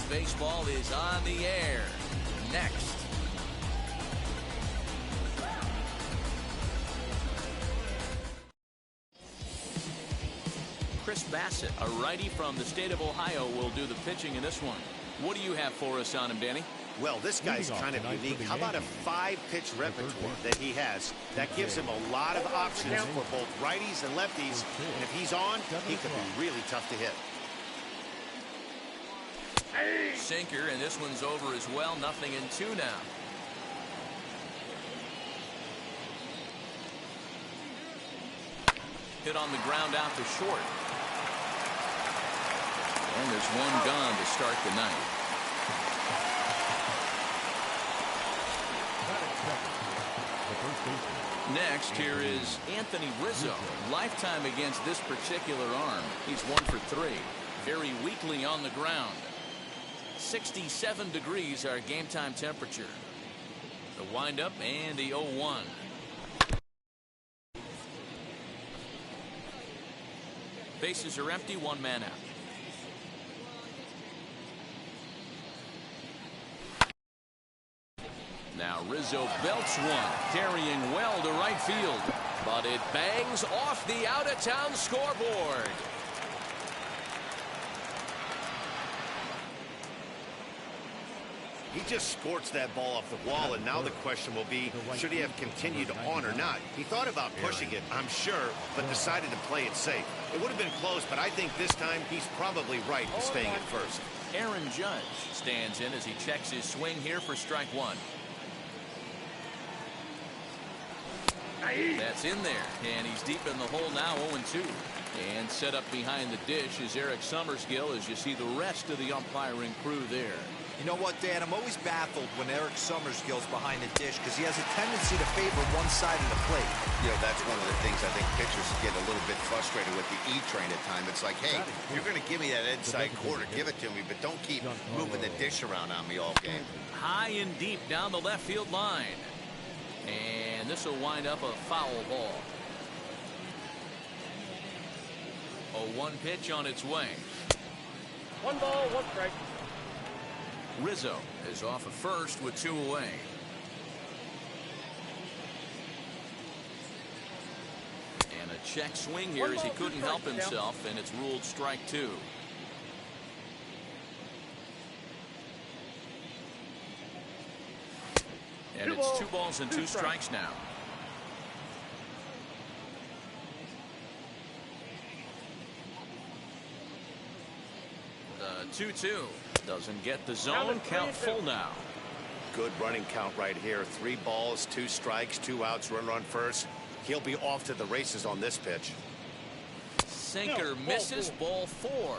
baseball is on the air. Next. Chris Bassett, a righty from the state of Ohio, will do the pitching in this one. What do you have for us on him, Danny? Well, this guy's kind of unique. How about a 5-pitch repertoire that he has? That gives him a lot of options for both righties and lefties. And if he's on, he could be really tough to hit. Sinker, and this one's over as well. 0-2 now. Hit on the ground out to short. And there's one gone to start the night. Next, here is Anthony Rizzo. Lifetime against this particular arm. He's 1 for 3. Very weakly on the ground. 67 degrees our game time temperature. The windup and the 0-1. Bases are empty, 1 man out. Now Rizzo belts one, carrying well to right field, but it bangs off the out-of-town scoreboard. He just scorched that ball off the wall, and now the question will be, should he have continued on or not? He thought about pushing it, I'm sure, but decided to play it safe. It would have been close, but I think this time he's probably right in staying at first. Aaron Judge stands in as he checks his swing here for strike 1. That's in there, and he's deep in the hole now, 0-2. And set up behind the dish is Eric Summersgill as you see the rest of the umpiring crew there. You know what, Dan? I'm always baffled when Eric Summersgill's behind the dish because he has a tendency to favor one side of the plate. You know, that's one of the things I think pitchers get a little bit frustrated with the E-train at times. It's like, hey, you're going to give me that inside quarter, give it to me, but don't keep moving the dish around on me all game. High and deep down the left field line. And this will wind up a foul ball. 0-1 pitch on its way. 1 ball, 1 strike. Rizzo is off at first with 2 away. And a check swing here as he couldn't help himself, and it's ruled strike 2. And it's 2 balls and 2 strikes now. The 2-2 doesn't get the zone. Count full now. Good running count right here. 3 balls, 2 strikes, 2 outs, run first. He'll be off to the races on this pitch. Sinker misses, ball 4.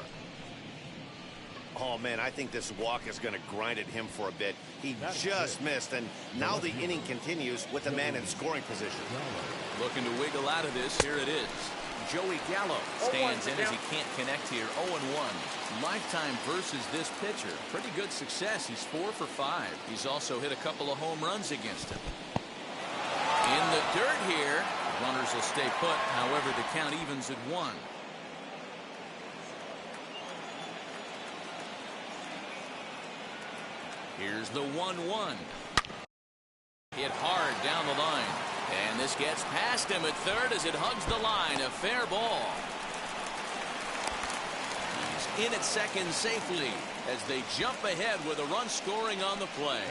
Oh, man, I think this walk is going to grind at him for a bit. He just missed, and now the inning continues with a man in scoring position. Looking to wiggle out of this. Here it is. Joey Gallo stands in as he can't connect here. 0-1. Lifetime versus this pitcher. Pretty good success. He's 4 for 5. He's also hit a couple of home runs against him. In the dirt here. Runners will stay put. However, the count evens at 1. Here's the 1-1. Hit hard down the line. And this gets past him at third as it hugs the line. A fair ball. He's in at second safely as they jump ahead with a run scoring on the play.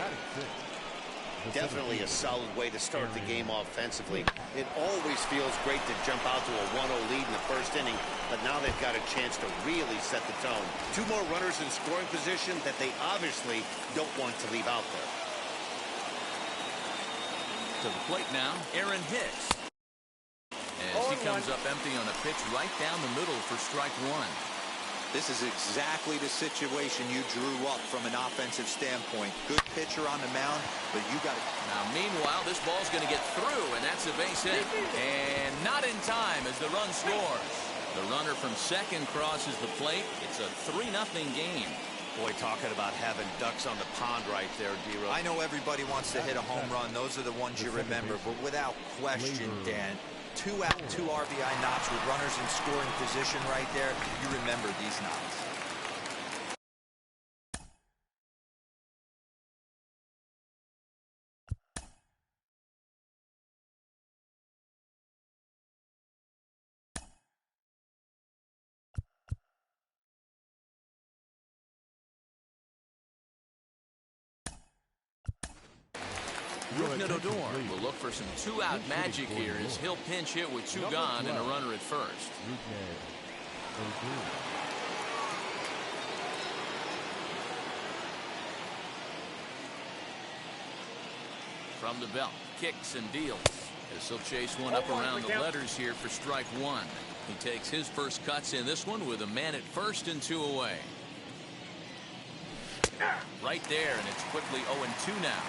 Definitely a solid way to start the game offensively. It always feels great to jump out to a 1-0 lead in the first inning, but now they've got a chance to really set the tone. 2 more runners in scoring position that they obviously don't want to leave out there. To the plate now, Aaron Hicks. As he comes up empty on a pitch right down the middle for strike 1. This is exactly the situation you drew up from an offensive standpoint. Good pitcher on the mound, but you got to... Now, meanwhile, this ball's going to get through, and that's a base hit. And not in time as the run scores. The runner from second crosses the plate. It's a 3-0 game. Boy, talking about having ducks on the pond right there, D-Rose. I know everybody wants to hit a home run. Those are the ones you remember. But without question, Dan, 2 out, 2 RBI knocks with runners in scoring position right there. You remember these knocks. will look for some two-out magic here as he'll pinch hit with two gone and a runner at first. From the belt, kicks and deals as he'll chase one up around the letters here for strike one. He takes his first cuts in this one with a man at first and two away. Right there, and it's quickly 0-2 now.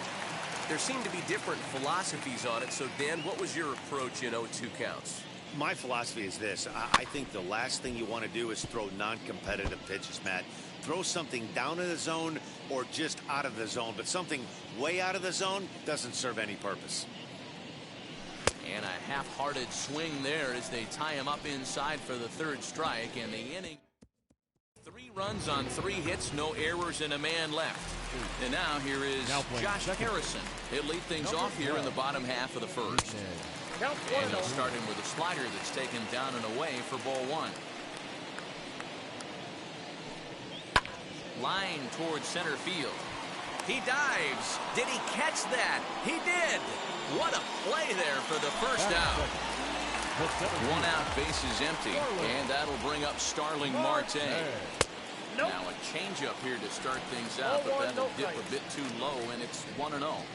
There seem to be different philosophies on it. So, Dan, what was your approach at 0-2 counts? My philosophy is this. I think the last thing you want to do is throw non-competitive pitches, Matt. Throw something down in the zone or just out of the zone, but something way out of the zone doesn't serve any purpose. And a half-hearted swing there as they tie him up inside for the third strike, and the inning. 3 runs on 3 hits, no errors, and a man left. And now here is Josh Harrison. He'll lead things off here in the bottom half of the first. And he'll start him with a slider that's taken down and away for ball 1. Line towards center field. He dives. Did he catch that? He did. What a play there for the first out. 1 out, base is empty, and that'll bring up Starling Marte. Now a changeup here to start things out, but that'll dip a bit too low, and it's 1-0. Ball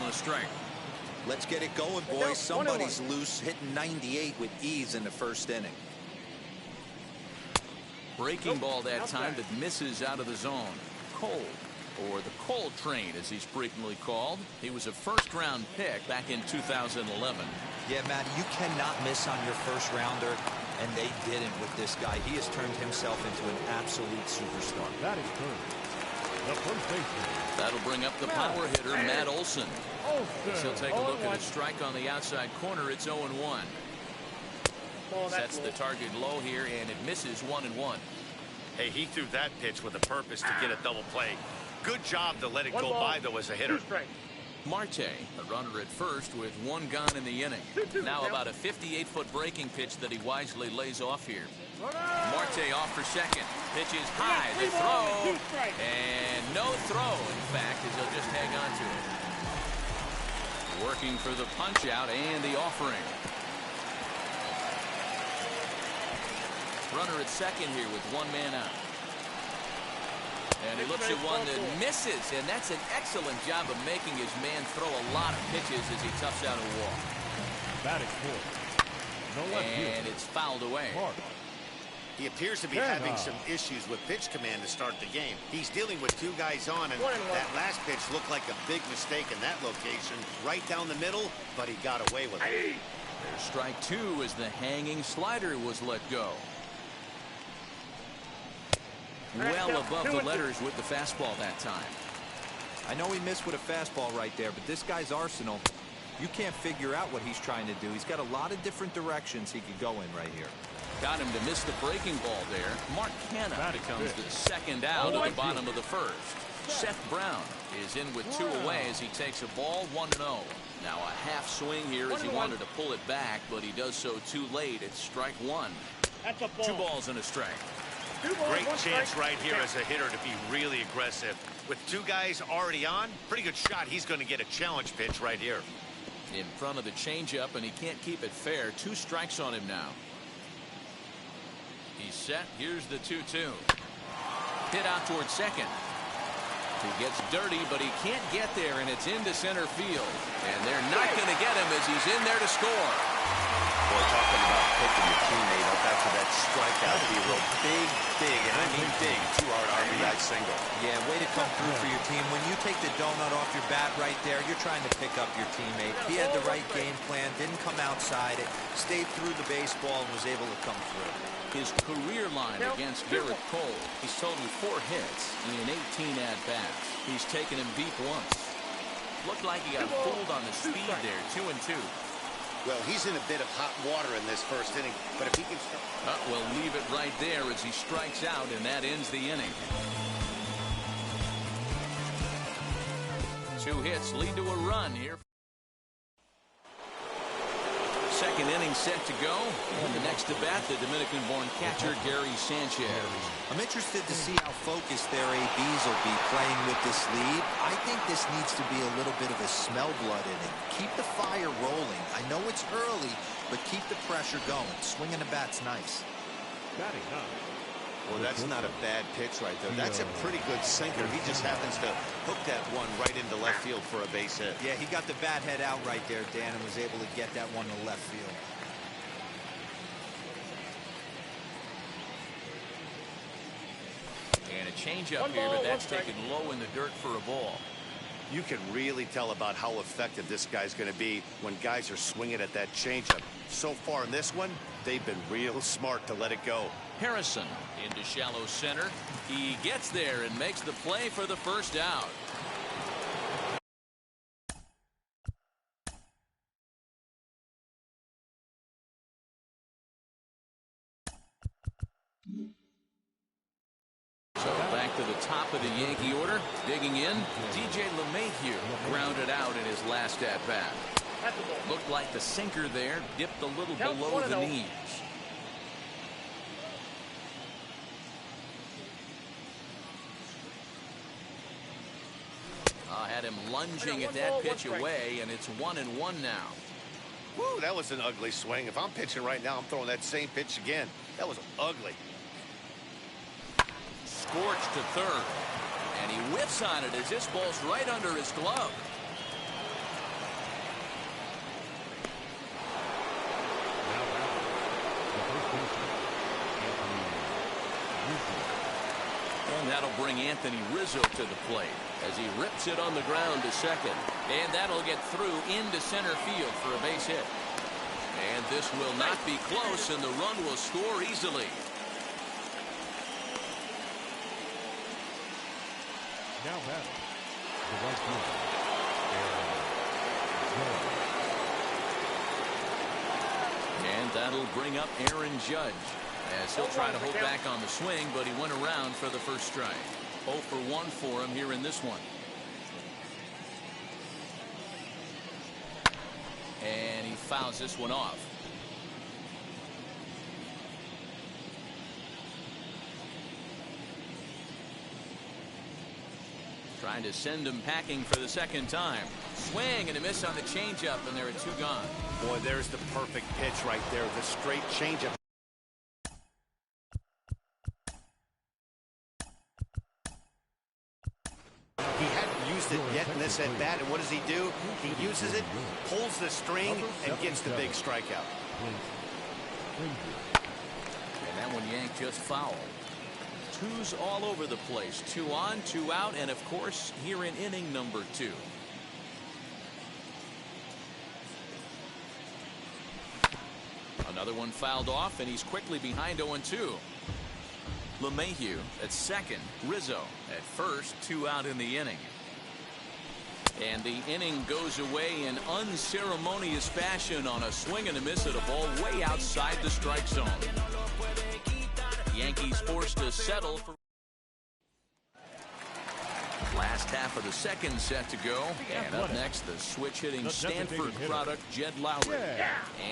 and a strike. Let's get it going, boys. Somebody's loose, hitting 98 with ease in the first inning. Breaking ball that time that misses out of the zone. Cole, or the Cole train as he's frequently called. He was a first-round pick back in 2011. Yeah, Matt, you cannot miss on your first rounder, and they didn't with this guy. He has turned himself into an absolute superstar. That is good. The first baseman. That'll bring up the power hitter, Matt Olson. As he'll take a look at a strike on the outside corner. It's 0-1. Sets the target low here, and it misses 1-1. Hey, he threw that pitch with a purpose to get a double play. Good job to let it go by, though, as a hitter. Marte, a runner at first with 1 gone in the inning. Now about a 58-foot breaking pitch that he wisely lays off here. Marte off for second. Pitch is high. The throw. And no throw, in fact, as he'll just hang on to it. Working for the punch out and the offering. Runner at second here with 1 man out. And he looks at one that misses, and that's an excellent job of making his man throw a lot of pitches as he toughs out a walk. And it's fouled away. He appears to be having some issues with pitch command to start the game. He's dealing with 2 guys on, and that last pitch looked like a big mistake in that location, right down the middle, but he got away with it. There's strike 2 as the hanging slider was let go. Well above the letters with the fastball that time. I know he missed with a fastball right there, but this guy's arsenal, you can't figure out what he's trying to do. He's got a lot of different directions he could go in right here. Got him to miss the breaking ball there. Mark Canna becomes the second out of the bottom of the first. Seth Brown is in with 2 away as he takes a ball 1-0. Now a half swing here as he wanted to pull it back, but he does so too late. It's strike 1. 2 balls and a strike. Great chance right here as a hitter to be really aggressive. With 2 guys already on, pretty good shot. He's going to get a challenge pitch right here. In front of the changeup, and he can't keep it fair. 2 strikes on him now. He's set. Here's the 2-2. Hit out towards second. He gets dirty, but he can't get there, and it's into center field. And they're not going to get him as he's in there to score. Boy, talking about picking your teammate up after that strikeout hero. Big, and I mean big, 2-out RBI single. Yeah, way to come through for your team. When you take the donut off your bat right there, you're trying to pick up your teammate. He had the right game plan, didn't come outside it, stayed through the baseball, and was able to come through. His career line against Garrett Cole. He's totaled 4 hits in 18 at-bats. He's taken him deep once. Looked like he got fooled on the speed there, 2-2. Well, he's in a bit of hot water in this first inning, but if he can start... We'll leave it right there as he strikes out, and that ends the inning. 2 hits lead to a run here. second inning set to go. And the next to bat, the Dominican-born catcher, Gary Sanchez. I'm interested to see how focused their ABs will be playing with this lead. I think this needs to be a little bit of a smell blood inning. Keep the fire rolling. I know it's early, but keep the pressure going. Swinging the bat's nice. Batting up. Well, that's not a bad pitch right there. That's a pretty good sinker. He just happens to hook that one right into left field for a base hit. Yeah, he got the bat head out right there, Dan, and was able to get that one to left field. And a changeup here, but that's taken low in the dirt for a ball. You can really tell about how effective this guy's going to be when guys are swinging at that changeup. So far in this one, they've been real smart to let it go. Harrison into shallow center. He gets there and makes the play for the first out. So back to the top of the Yankee order. Digging in, DJ LeMahieu grounded out in his last at-bat. Looked like the sinker there dipped a little below the knees. Had him lunging at that pitch away, and it's 1-1 now. Woo, that was an ugly swing. If I'm pitching right now, I'm throwing that same pitch again. That was ugly. Scorched to third, and he whiffs on it as this ball's right under his glove. And that'll bring Anthony Rizzo to the plate as he rips it on the ground to second. And that'll get through into center field for a base hit. And this will not be close, and the run will score easily. Now batting. The right fielder. And that'll bring up Aaron Judge, as he'll try to hold back on the swing, but he went around for the first strike. 0 for 1 for him here in this one. And he fouls this one off. Trying to send him packing for the second time. Swing and a miss on the changeup, and there are 2 gone. Boy, there's the perfect pitch right there. The straight changeup. He hadn't used it yet in this at bat, and what does he do? He uses it, pulls the string, and gets the big strikeout. And that one yanked just foul. 2's all over the place. 2 on, 2 out, and of course here in inning number 2. Another one fouled off, and he's quickly behind 0-2. LeMahieu at second, Rizzo at first, 2 out in the inning. And the inning goes away in unceremonious fashion on a swing and a miss at a ball way outside the strike zone. Yankees forced to settle for last half of the second set to go. And up next, the switch-hitting Stanford product, Jed Lowry.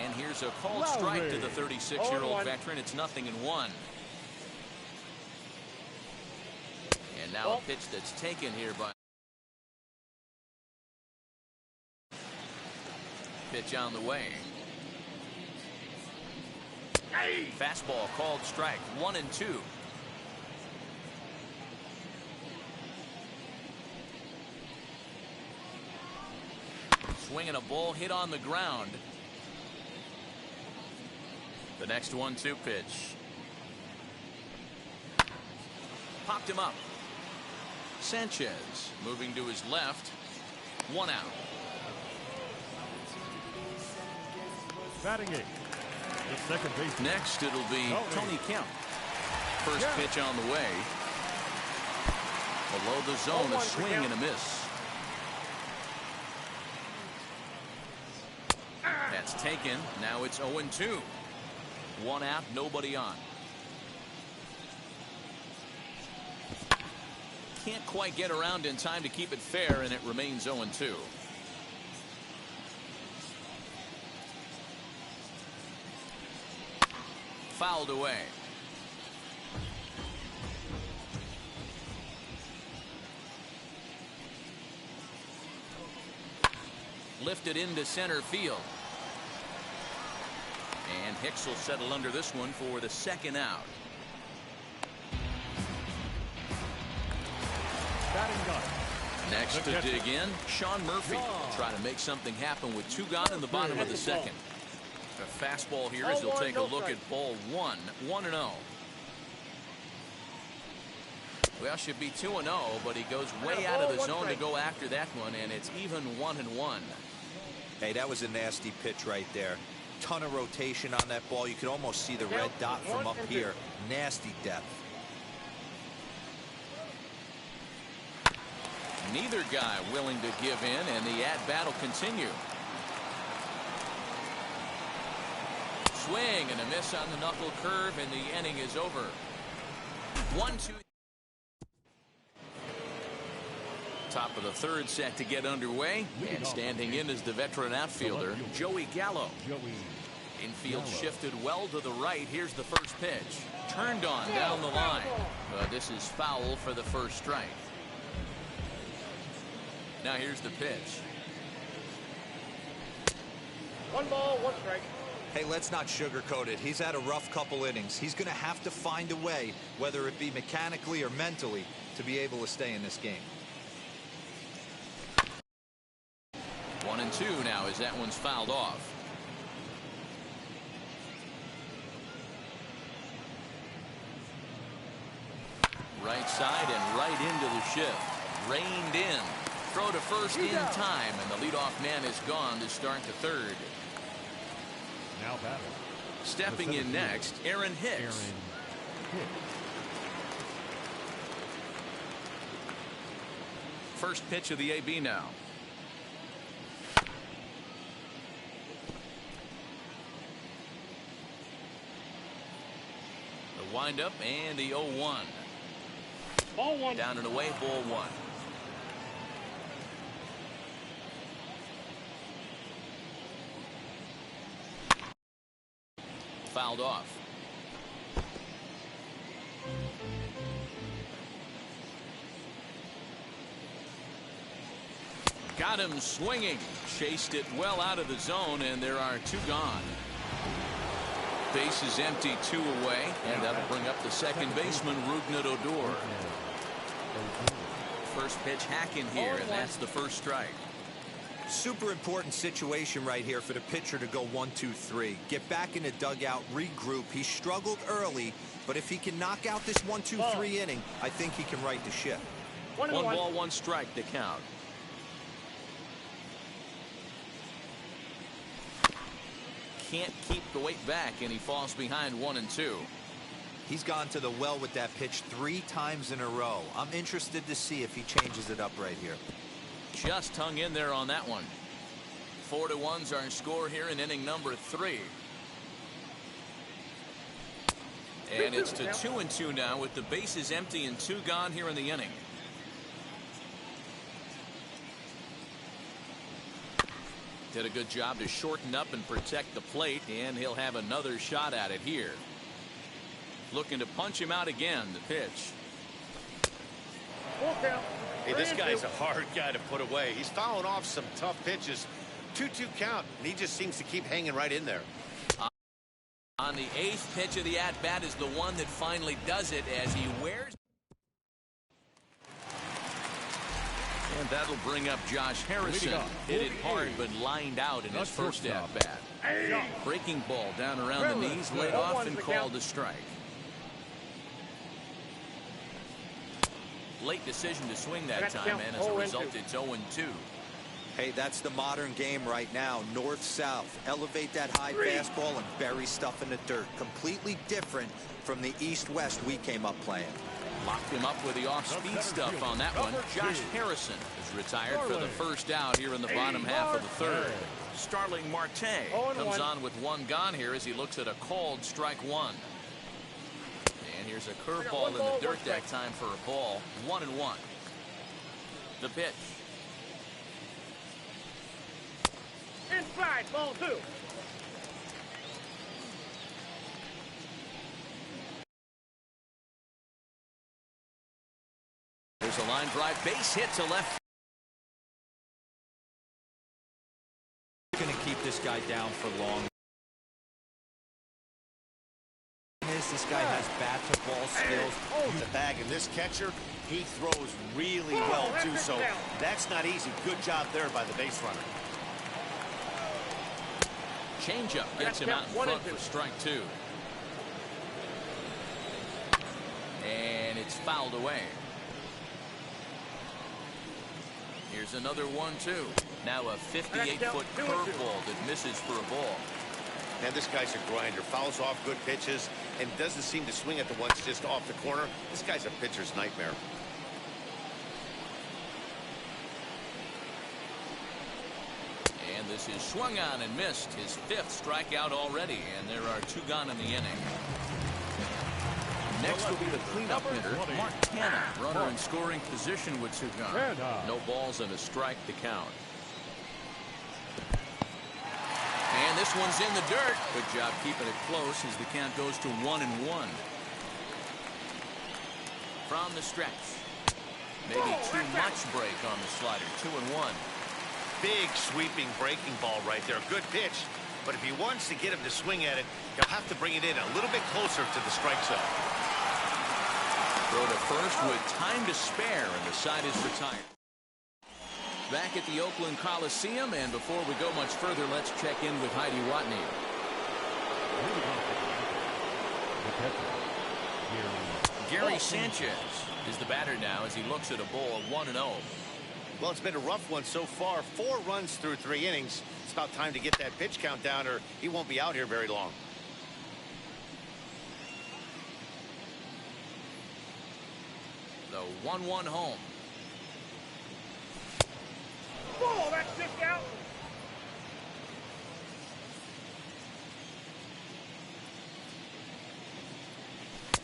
And here's a called strike to the 36-year-old veteran. It's 0-1. And now a pitch that's taken here by pitch on the way. Fastball called strike. 1-2. Swinging a ball hit on the ground. The next 1-2 pitch. Popped him up. Sanchez moving to his left. 1 out. Batting 8. The second base. Next, it'll be Tony Kemp. First pitch on the way. Below the zone, a swing and a miss. That's taken. Now it's 0-2. 1 out, nobody on. Can't quite get around in time to keep it fair, and it remains 0-2. fouled away. Lifted into center field. And Hicks will settle under this one for the second out. Next to dig in, Sean Murphy will try to make something happen with 2 gone in the bottom of the second. A fastball here as he'll take a look at ball 1, 1-0. Well, should be 2-0, but he goes way out of the zone to go after that one, and it's even 1-1. Hey, that was a nasty pitch right there. Ton of rotation on that ball. You could almost see the red dot from up here. Nasty depth. Neither guy willing to give in, and the at-bat will continue. Swing and a miss on the knuckle curve, and the inning is over. 1-2. Top of the third set to get underway, and standing in is the veteran outfielder, Joey Gallo. Infield shifted well to the right. Here's the first pitch. Turned on down the line. This is foul for the first strike. Now here's the pitch. 1 ball, 1 strike. Hey, let's not sugarcoat it. He's had a rough couple innings. He's going to have to find a way, whether it be mechanically or mentally, to be able to stay in this game. 1-2 now as that one's fouled off. Right side and right into the shift. Reined in. Throw to first in time, and the leadoff man is gone to start the third. Now batting. Stepping in next, Aaron Hicks. First pitch of the AB now. The windup and the 0-1. Ball 1. Down and away, ball 1. Fouled off. Got him swinging. Chased it well out of the zone, and there are 2 gone. Base is empty, 2 away, and that'll bring up the second baseman, Rougned Odor. First pitch hacking here, and that's the first strike. Super important situation right here for the pitcher to go 1-2-3. Get back in the dugout, regroup. He struggled early, but if he can knock out this 1-2-3 inning, I think he can right the ship. 1 ball, 1 strike to count. Can't keep the weight back, and he falls behind 1-2. He's gone to the well with that pitch 3 times in a row. I'm interested to see if he changes it up right here. Just hung in there on that one. 4-1's our score here in inning number 3. And it's to 2-2 now with the bases empty and 2 gone here in the inning. Did a good job to shorten up and protect the plate, and he'll have another shot at it here. Looking to punch him out again. The pitch. Full count. Hey, this guy's a hard guy to put away. He's fouling off some tough pitches. 2-2 count, and he just seems to keep hanging right in there. On the 8th pitch of the at-bat is the one that finally does it as he wears. And that'll bring up Josh Harrison. Hit it hard, but lined out in his first at-bat. Breaking ball down around the knees, laid off and called a strike. Late decision to swing that time, and as a result, it's 0-2. Hey, that's the modern game right now. North-south. Elevate that high fastball and bury stuff in the dirt. Completely different from the east-west we came up playing. Locked him up with the off-speed stuff on that one. Josh Harrison is retired for the first out here in the bottom half of the third. Starling Marte comes on with 1 gone here as he looks at a called strike 1. And here's a curveball in the dirt that time for a ball. 1-1. The pitch. Inside, ball 2. Here's a line drive base hit to left. Going to keep this guy down for long. This guy has bat-to-ball skills. The bag, and this catcher, he throws really well, too, so that's not easy. Good job there by the base runner. Changeup gets him out in front for strike two. And it's fouled away. Here's another 1-2. Now a 58-foot curveball that misses for a ball. Man, this guy's a grinder. Fouls off good pitches and doesn't seem to swing at the ones just off the corner. This guy's a pitcher's nightmare. And this is swung on and missed. His 5th strikeout already, and there are 2 gone in the inning. Next will be the cleanup hitter, Montana. Runner in scoring position with 2 gone. No balls and a strike to count. And this one's in the dirt. Good job keeping it close as the count goes to 1-1. From the stretch. Maybe too much break on the slider. 2-1. Big sweeping breaking ball right there. Good pitch. But if he wants to get him to swing at it, he'll have to bring it in a little bit closer to the strike zone. Throw to first with time to spare, and the side is retired. Back at the Oakland Coliseum, and before we go much further, let's check in with Heidi Watney. Gary Sanchez is the batter now as he looks at a ball 1-0. Well, it's been a rough one so far. 4 runs through 3 innings. It's about time to get that pitch count down, or he won't be out here very long. The 1-1 home. Oh, that's just out.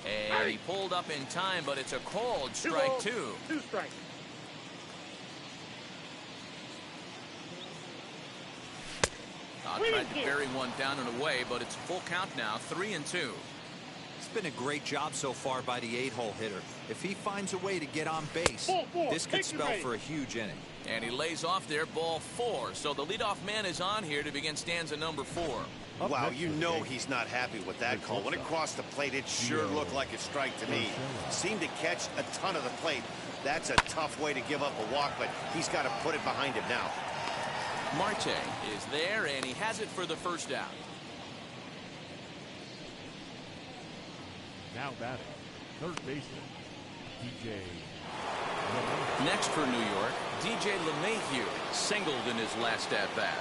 And he pulled up in time, but it's a called strike 2. 2 strikes. Tried to bury one down and away, but it's a full count now, 3-2. It's been a great job so far by the 8-hole hitter. If he finds a way to get on base, this could spell for a huge inning. And he lays off there, ball 4. So the leadoff man is on here to begin stanza number 4. Wow, you know he's not happy with that call. When it crossed the plate, it sure looked like a strike to me. Seemed to catch a ton of the plate. That's a tough way to give up a walk, but he's got to put it behind him now. Marte is there, and he has it for the first out. Now batting, third baseman, DJ. Next for New York, DJ LeMahieu singled in his last at-bat.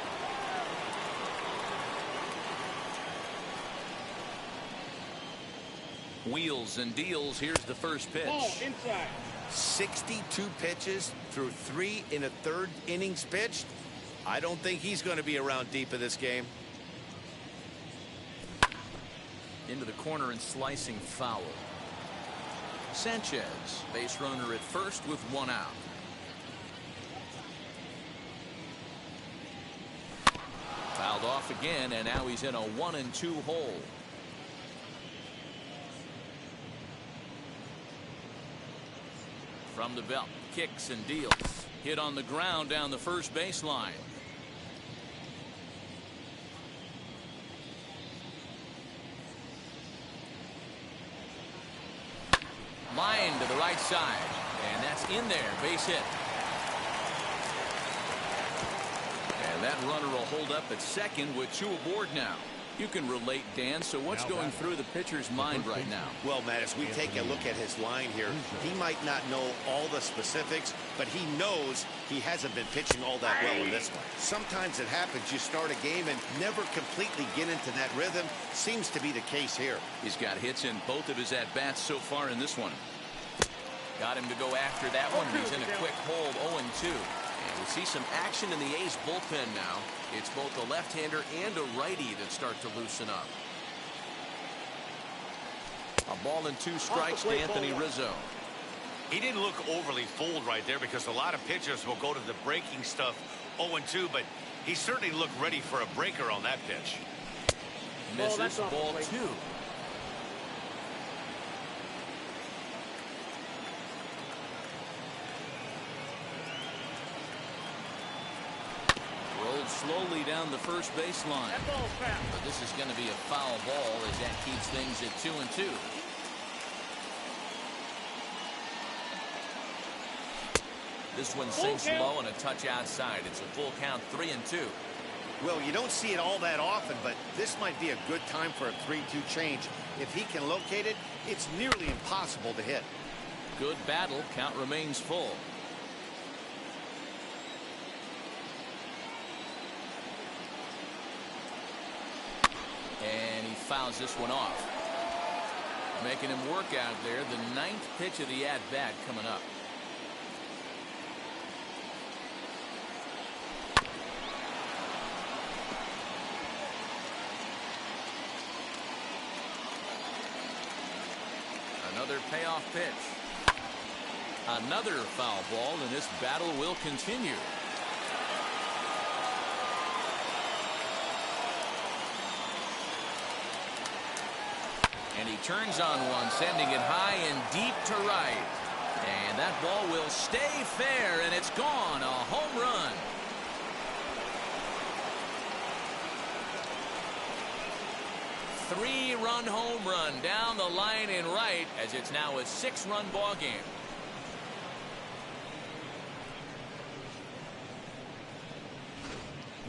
Wheels and deals. Here's the first pitch. Ball inside. 62 pitches through 3 1/3 innings pitched. I don't think he's going to be around deep in this game. Into the corner and slicing foul. Sanchez, base runner at first with 1 out. Fouled off again, and now he's in a 1-2 hole. From the belt, kicks and deals. Hit on the ground down the first baseline. Line to the right side, and that's in there, base hit. And that runner will hold up at second with 2 aboard now. You can relate, Dan, so what's going through the pitcher's mind right now? Well, Matt, as we take a look at his line here, he might not know all the specifics, but he knows he hasn't been pitching all that well in this one. Sometimes it happens, you start a game and never completely get into that rhythm. Seems to be the case here. He's got hits in both of his at-bats so far in this one. Got him to go after that one. He's in a quick hold, 0-2. And we see some action in the A's bullpen now. It's both a left-hander and a righty that start to loosen up. A ball and 2 strikes to Anthony Rizzo. He didn't look overly fooled right there because a lot of pitchers will go to the breaking stuff 0-2, but he certainly looked ready for a breaker on that pitch. Misses, ball 2. slowly down the first baseline. That ball's foul. But this is going to be a foul ball as that keeps things at 2-2. This one sinks low and a touch outside. It's a full count, 3-2. Well, you don't see it all that often, but this might be a good time for a 3-2 change. If he can locate it, it's nearly impossible to hit. Good battle. Count remains full. And he fouls this one off. Making him work out there. The ninth pitch of the at-bat coming up. Another payoff pitch. Another foul ball, and this battle will continue. And he turns on one, sending it high and deep to right. And that ball will stay fair, and it's gone. A home run. Three-run home run down the line in right, as it's now a 6-run ball game.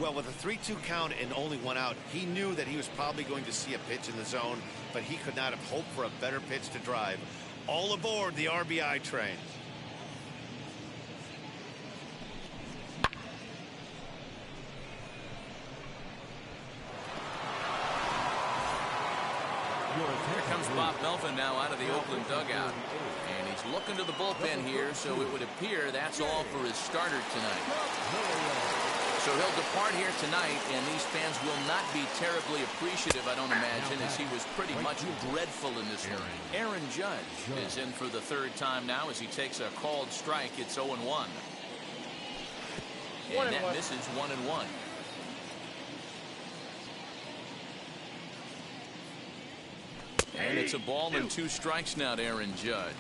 Well, with a 3-2 count and only one out, he knew that he was probably going to see a pitch in the zone, but he could not have hoped for a better pitch to drive. All aboard the RBI train. Here comes Bob Melvin now out of the Oakland dugout. And he's looking to the bullpen here, so it would appear that's all for his starter tonight. So he'll depart here tonight, and these fans will not be terribly appreciative, I don't imagine, as he was pretty much dreadful in this one. Aaron Judge is in for the third time now as he takes a called strike. It's 0-1. And that misses 1-1. And it's a ball and 2 strikes now to Aaron Judge.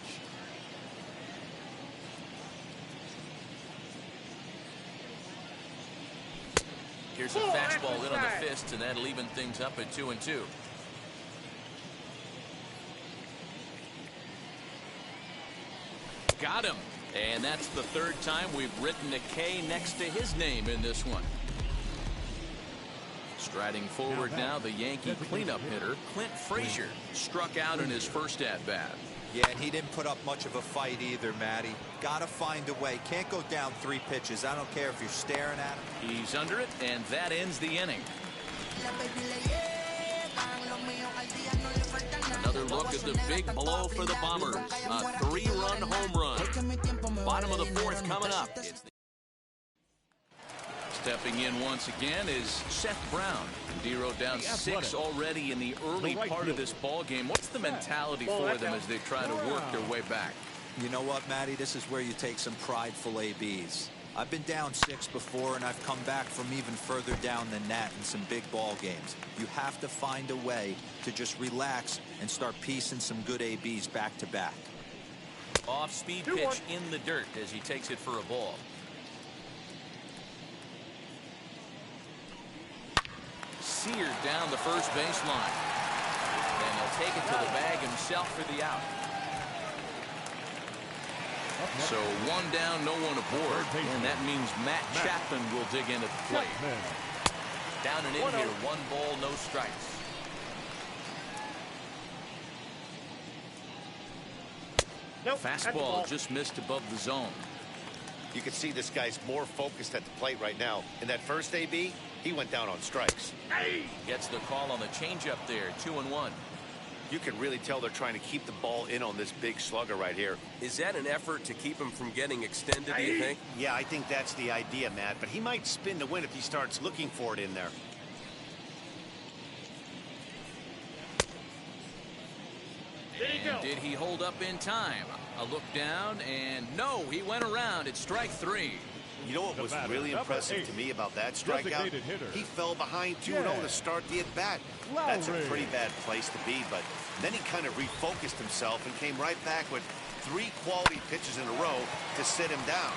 Here's a fastball in on the fist, and that'll even things up at 2-2. Got him. And that's the third time we've written a K next to his name in this one. Striding forward now, the Yankee cleanup hitter, Clint Frazier, struck out in his first at-bat. Yeah, and he didn't put up much of a fight either, Matty. Got to find a way. Can't go down 3 pitches. I don't care if you're staring at him. He's under it, and that ends the inning. Another look at the big blow for the Bombers. A 3-run home run. Bottom of the 4th coming up. Stepping in once again is Seth Brown. D-Row down 6 already in the early part of this ball game. What's the mentality for them as they try to work their way back? You know what, Matty? This is where you take some prideful ABs. I've been down 6 before, and I've come back from even further down than that in some big ball games. You have to find a way to just relax and start piecing some good ABs back to back. Off-speed pitch in the dirt as he takes it for a ball. Seared down the first baseline. And he'll take it to the bag himself for the out. So 1 down, no one aboard. And that means Matt Chapman will dig in at the plate. Down and in here, 1 ball, no strikes. Fastball just missed above the zone. You can see this guy's more focused at the plate right now. In that first AB, he went down on strikes. Gets the call on the changeup there, 2-1. You can really tell they're trying to keep the ball in on this big slugger right here. Is that an effort to keep him from getting extended, do you think? Yeah, I think that's the idea, Matt. But he might spin to win if he starts looking for it in there. And did he hold up in time? A look down, and no, he went around. It's strike 3. You know what was really impressive to me about that strikeout? He fell behind 2-0 to start the at-bat. That's a pretty bad place to be, but then he kind of refocused himself and came right back with 3 quality pitches in a row to sit him down.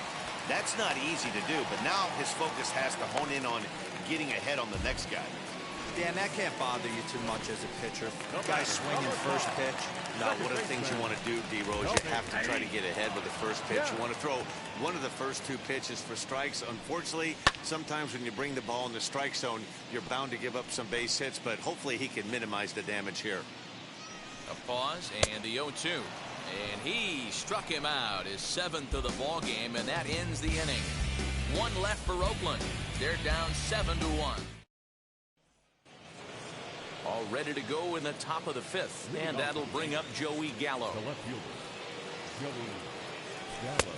That's not easy to do, but now his focus has to hone in on getting ahead on the next guy. Dan, that can't bother you too much as a pitcher. Guy swinging first pitch. No, one of the things you want to do, D-Rose, you have to try to get ahead with the first pitch. You want to throw one of the first 2 pitches for strikes. Unfortunately, sometimes when you bring the ball in the strike zone, you're bound to give up some base hits, but hopefully he can minimize the damage here. A pause and the 0-2. And he struck him out, his 7th of the ball game, and that ends the inning. 1 left for Oakland. They're down 7-1. All ready to go in the top of the 5th, and that'll bring up Joey Gallo. The left fielder, Joey Gallo.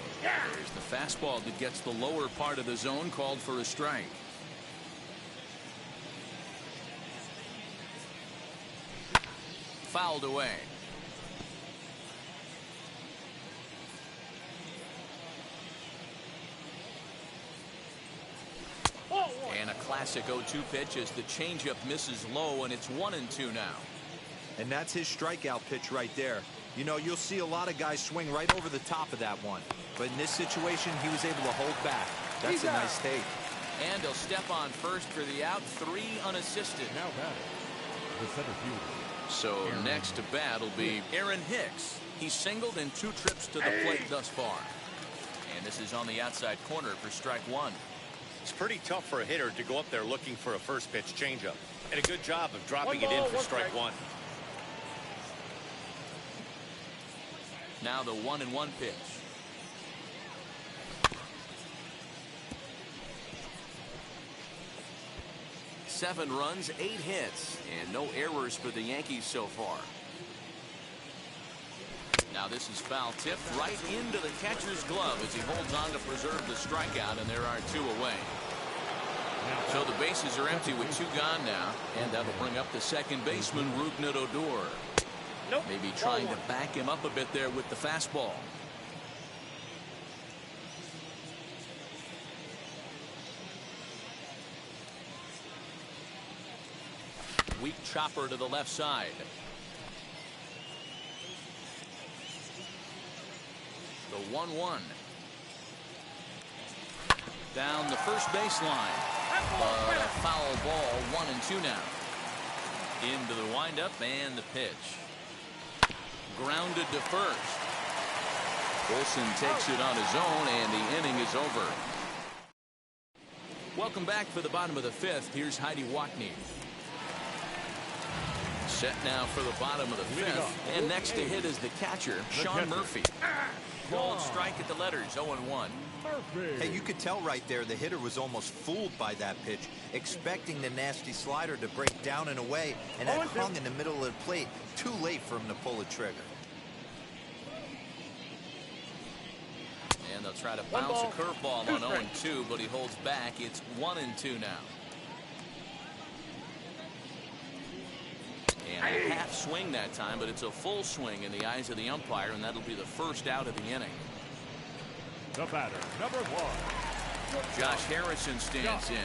There's the fastball that gets the lower part of the zone, called for a strike. Fouled away. And a classic 0-2 pitch as the changeup misses low, and it's 1-2 now. And that's his strikeout pitch right there. You know, you'll see a lot of guys swing right over the top of that one. But in this situation, he was able to hold back. That's a nice take. And he'll step on first for the out, 3 unassisted. Now batting, the center fielder. So next to bat will be Aaron Hicks. He's singled in 2 trips to the plate thus far. And this is on the outside corner for strike 1. It's pretty tough for a hitter to go up there looking for a first pitch changeup. And a good job of dropping it in for strike 1. Now the 1-1 pitch. Seven runs, 8 hits, and no errors for the Yankees so far. Now this is foul tipped right into the catcher's glove as he holds on to preserve the strikeout, and there are 2 away. So the bases are empty with 2 gone now, and that'll bring up the second baseman, Rougned Odor. Maybe trying to back him up a bit there with the fastball. Weak chopper to the left side. The 1-1. Down the first baseline. But a foul ball, 1-2 now. Into the windup and the pitch. Grounded to first. Olsen takes it on his own, and the inning is over. Welcome back for the bottom of the 5th. Here's Heidi Watney. Set now for the bottom of the 5th, and next to hit is the catcher, Sean Murphy. Called strike at the letters, 0-1. Hey, you could tell right there the hitter was almost fooled by that pitch, expecting the nasty slider to break down and away, and that hung in the middle of the plate. Too late for him to pull the trigger. And they'll try to bounce a curveball on 0-2, but he holds back. It's 1-2 now. And a half swing that time, but it's a full swing in the eyes of the umpire, and that'll be the first out of the inning. The batter, number 1. Josh Harrison stands in.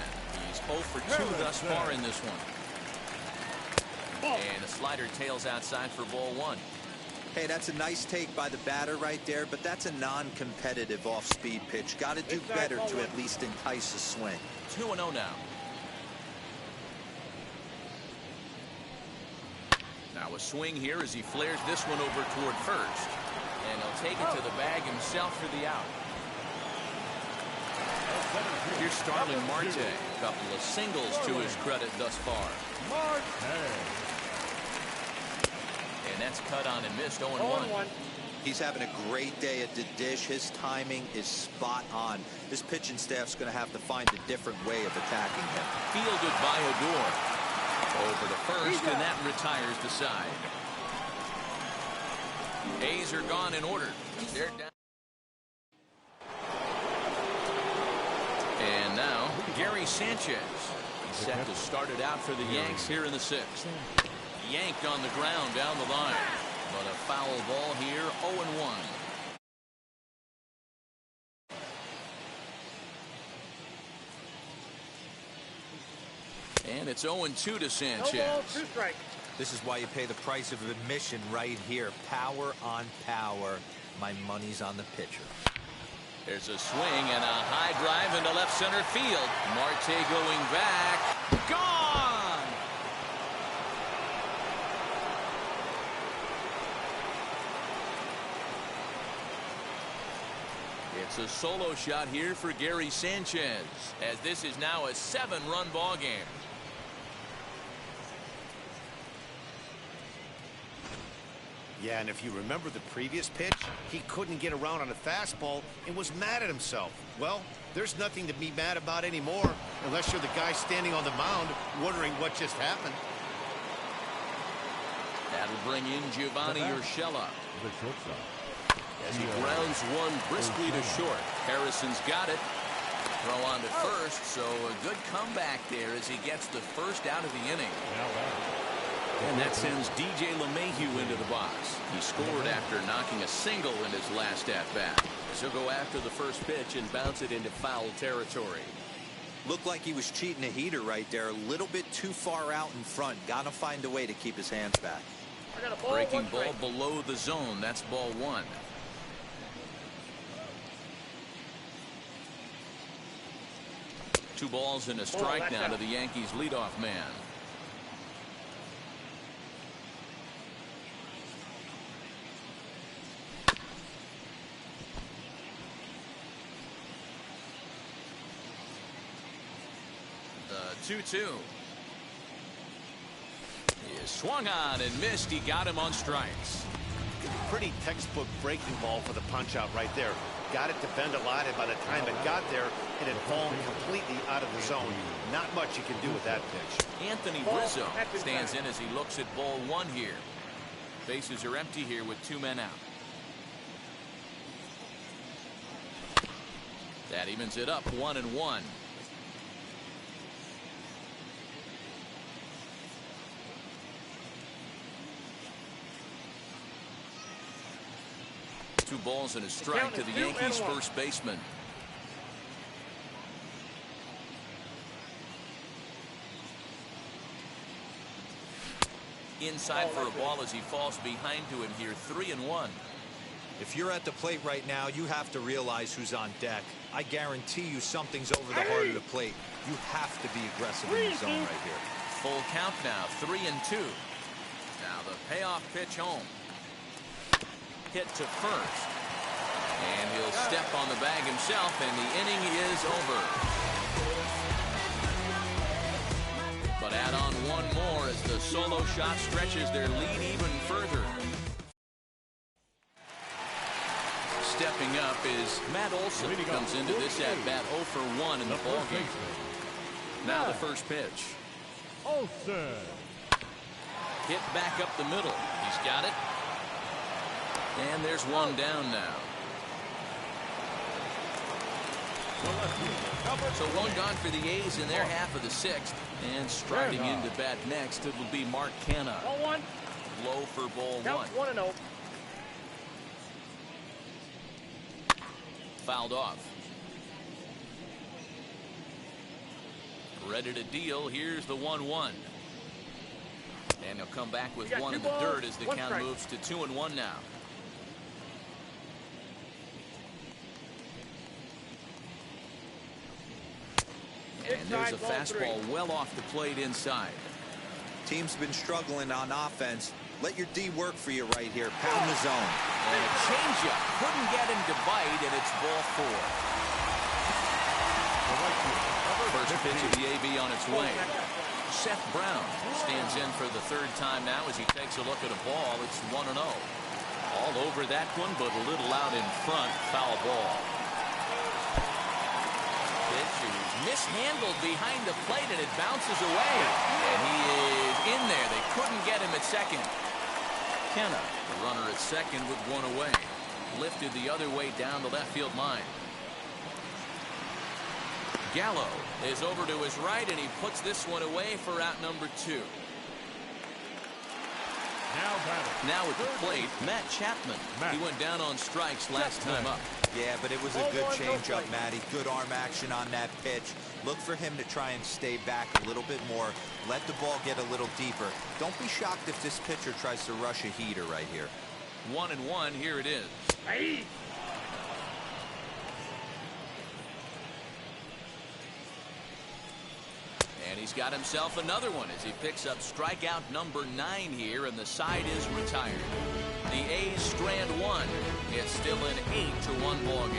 He's 0 for 2 thus far in this one. And the slider tails outside for ball 1. Hey, that's a nice take by the batter right there, but that's a non-competitive off-speed pitch. Got to do better to at least entice a swing. 2-0 now. Now a swing here as he flares this one over toward first. And he'll take it to the bag himself for the out. Here's Starling Marte. A couple of singles to his credit thus far. And that's cut on and missed, 0-1. He's having a great day at the dish. His timing is spot on. This pitching staff's going to have to find a different way of attacking him. Fielded by Odor. Over to first, and that retires the side. A's are gone in order. They're down. And now, Gary Sanchez. He's set to start it out for the Yanks here in the 6th. Yanked on the ground down the line. But a foul ball here, 0-1. And it's 0-2 to Sanchez. This is why you pay the price of admission right here. Power on power. My money's on the pitcher. There's a swing and a high drive into left center field. Marte going back. Gone! It's a solo shot here for Gary Sanchez, as this is now a 7-run ball game. Yeah, and if you remember the previous pitch, he couldn't get around on a fastball and was mad at himself. Well, there's nothing to be mad about anymore, unless you're the guy standing on the mound wondering what just happened. That'll bring in Giovanni Urshela. The shortstop. As he grounds one briskly to short. Harrison's got it. Throw on to first, so a good comeback there as he gets the first out of the inning. And that sends DJ LeMahieu into the box. He scored after knocking a single in his last at-bat. So go after the first pitch and bounce it into foul territory. Looked like he was cheating a heater right there. A little bit too far out in front. Gotta find a way to keep his hands back. Breaking ball below the zone. That's ball one. Two balls and a strike now to the Yankees leadoff man. The 2-2. He is swung on and missed. He got him on strikes. Pretty textbook breaking ball for the punch out right there. Got it to bend a lot, and by the time it got there, it had fallen completely out of the zone. Not much you can do with that pitch. Anthony Rizzo stands in as he looks at ball one here. Bases are empty here with 2 men out. That evens it up 1-1. Two balls and a strike to the Yankees first baseman. Inside for a ball as he falls behind to him here. 3-1. If you're at the plate right now, you have to realize who's on deck. I guarantee you something's over the heart of the plate. You have to be aggressive in the zone right here. Full count now. 3-2. Now the payoff pitch home. Hit to first. And he'll step on the bag himself, and the inning is over. But add on one more as the solo shot stretches their lead even further. Stepping up is Matt Olson. Comes into this at-bat 0 for 1 in the ballgame. Now the first pitch. Olson. Hit back up the middle. He's got it. And there's one down now. So one gone for the A's in their half of the 6th. And striding into bat next, it will be Mark Canha. Low for ball one. 1-0. Fouled off. Ready to deal. Here's the 1-1. And he'll come back with one in the dirt as the count moves to 2-1 now. And there's a fastball well off the plate inside. Team's been struggling on offense. Let your D work for you right here. Pound the zone. And a changeup. Couldn't get him to bite, and it's ball 4. First pitch of the AB on its way. Seth Brown stands in for the 3rd time now as he takes a look at a ball. It's 1-0. All over that one, but a little out in front. Foul ball. Mishandled behind the plate, and it bounces away. And he is in there. They couldn't get him at second. Canha, the runner at second with one away. Lifted the other way down the left field line. Gallo is over to his right, and he puts this one away for out number 2. Now at the plate, Matt Chapman. He went down on strikes last time up. Yeah, but it was a good changeup, Matty. Good arm action on that pitch. Look for him to try and stay back a little bit more. Let the ball get a little deeper. Don't be shocked if this pitcher tries to rush a heater right here. 1-1. Here it is. And he's got himself another one as he picks up strikeout number 9 here, and the side is retired. The A's strand 1. It's still an 8-1 ball game.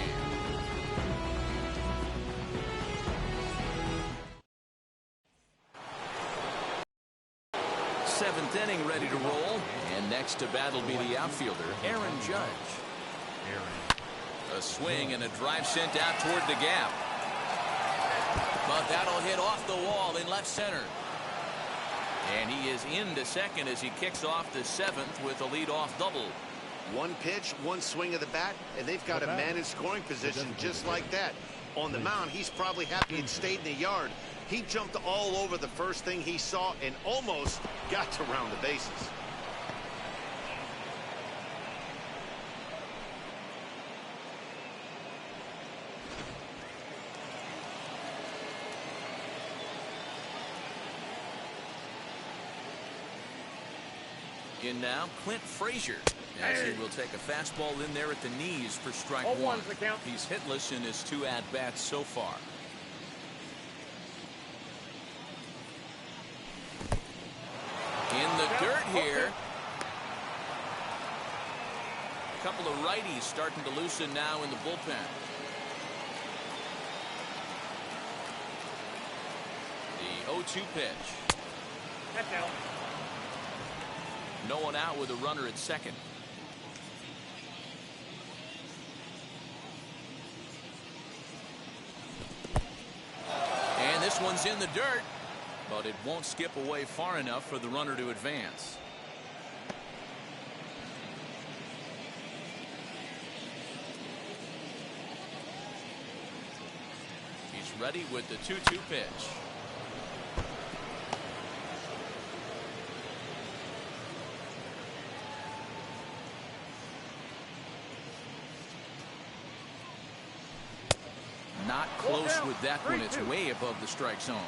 7th inning ready to roll, and next to bat will be the outfielder, Aaron Judge. A swing and a drive sent out toward the gap. But that'll hit off the wall in left center. And he is into second as he kicks off the 7th with a leadoff double. One pitch, one swing of the bat, and they've got a man in scoring position just like that. On the mound, he's probably happy it stayed in the yard. He jumped all over the first thing he saw and almost got to round the bases. In now, Clint Frazier, as he will take a fastball in there at the knees for strike 1. He's hitless in his 2 at-bats so far. In the dirt here. A couple of righties starting to loosen now in the bullpen. The 0-2 pitch. That's out. No one out with a runner at second. And this one's in the dirt, but it won't skip away far enough for the runner to advance. He's ready with the 2-2 pitch. Not close with that one. It's way above the strike zone.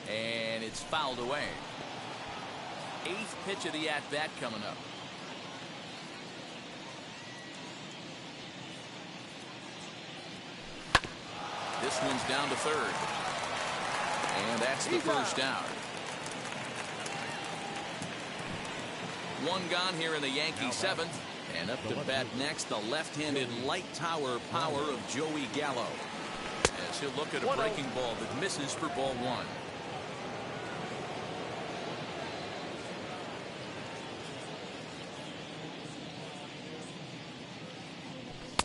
And it's fouled away. 8th pitch of the at-bat coming up. This one's down to third. And that's the first out. One gone here in the Yankee 7th. And up to bat next, the left-handed light tower power of Joey Gallo. As he'll look at a breaking ball that misses for ball 1.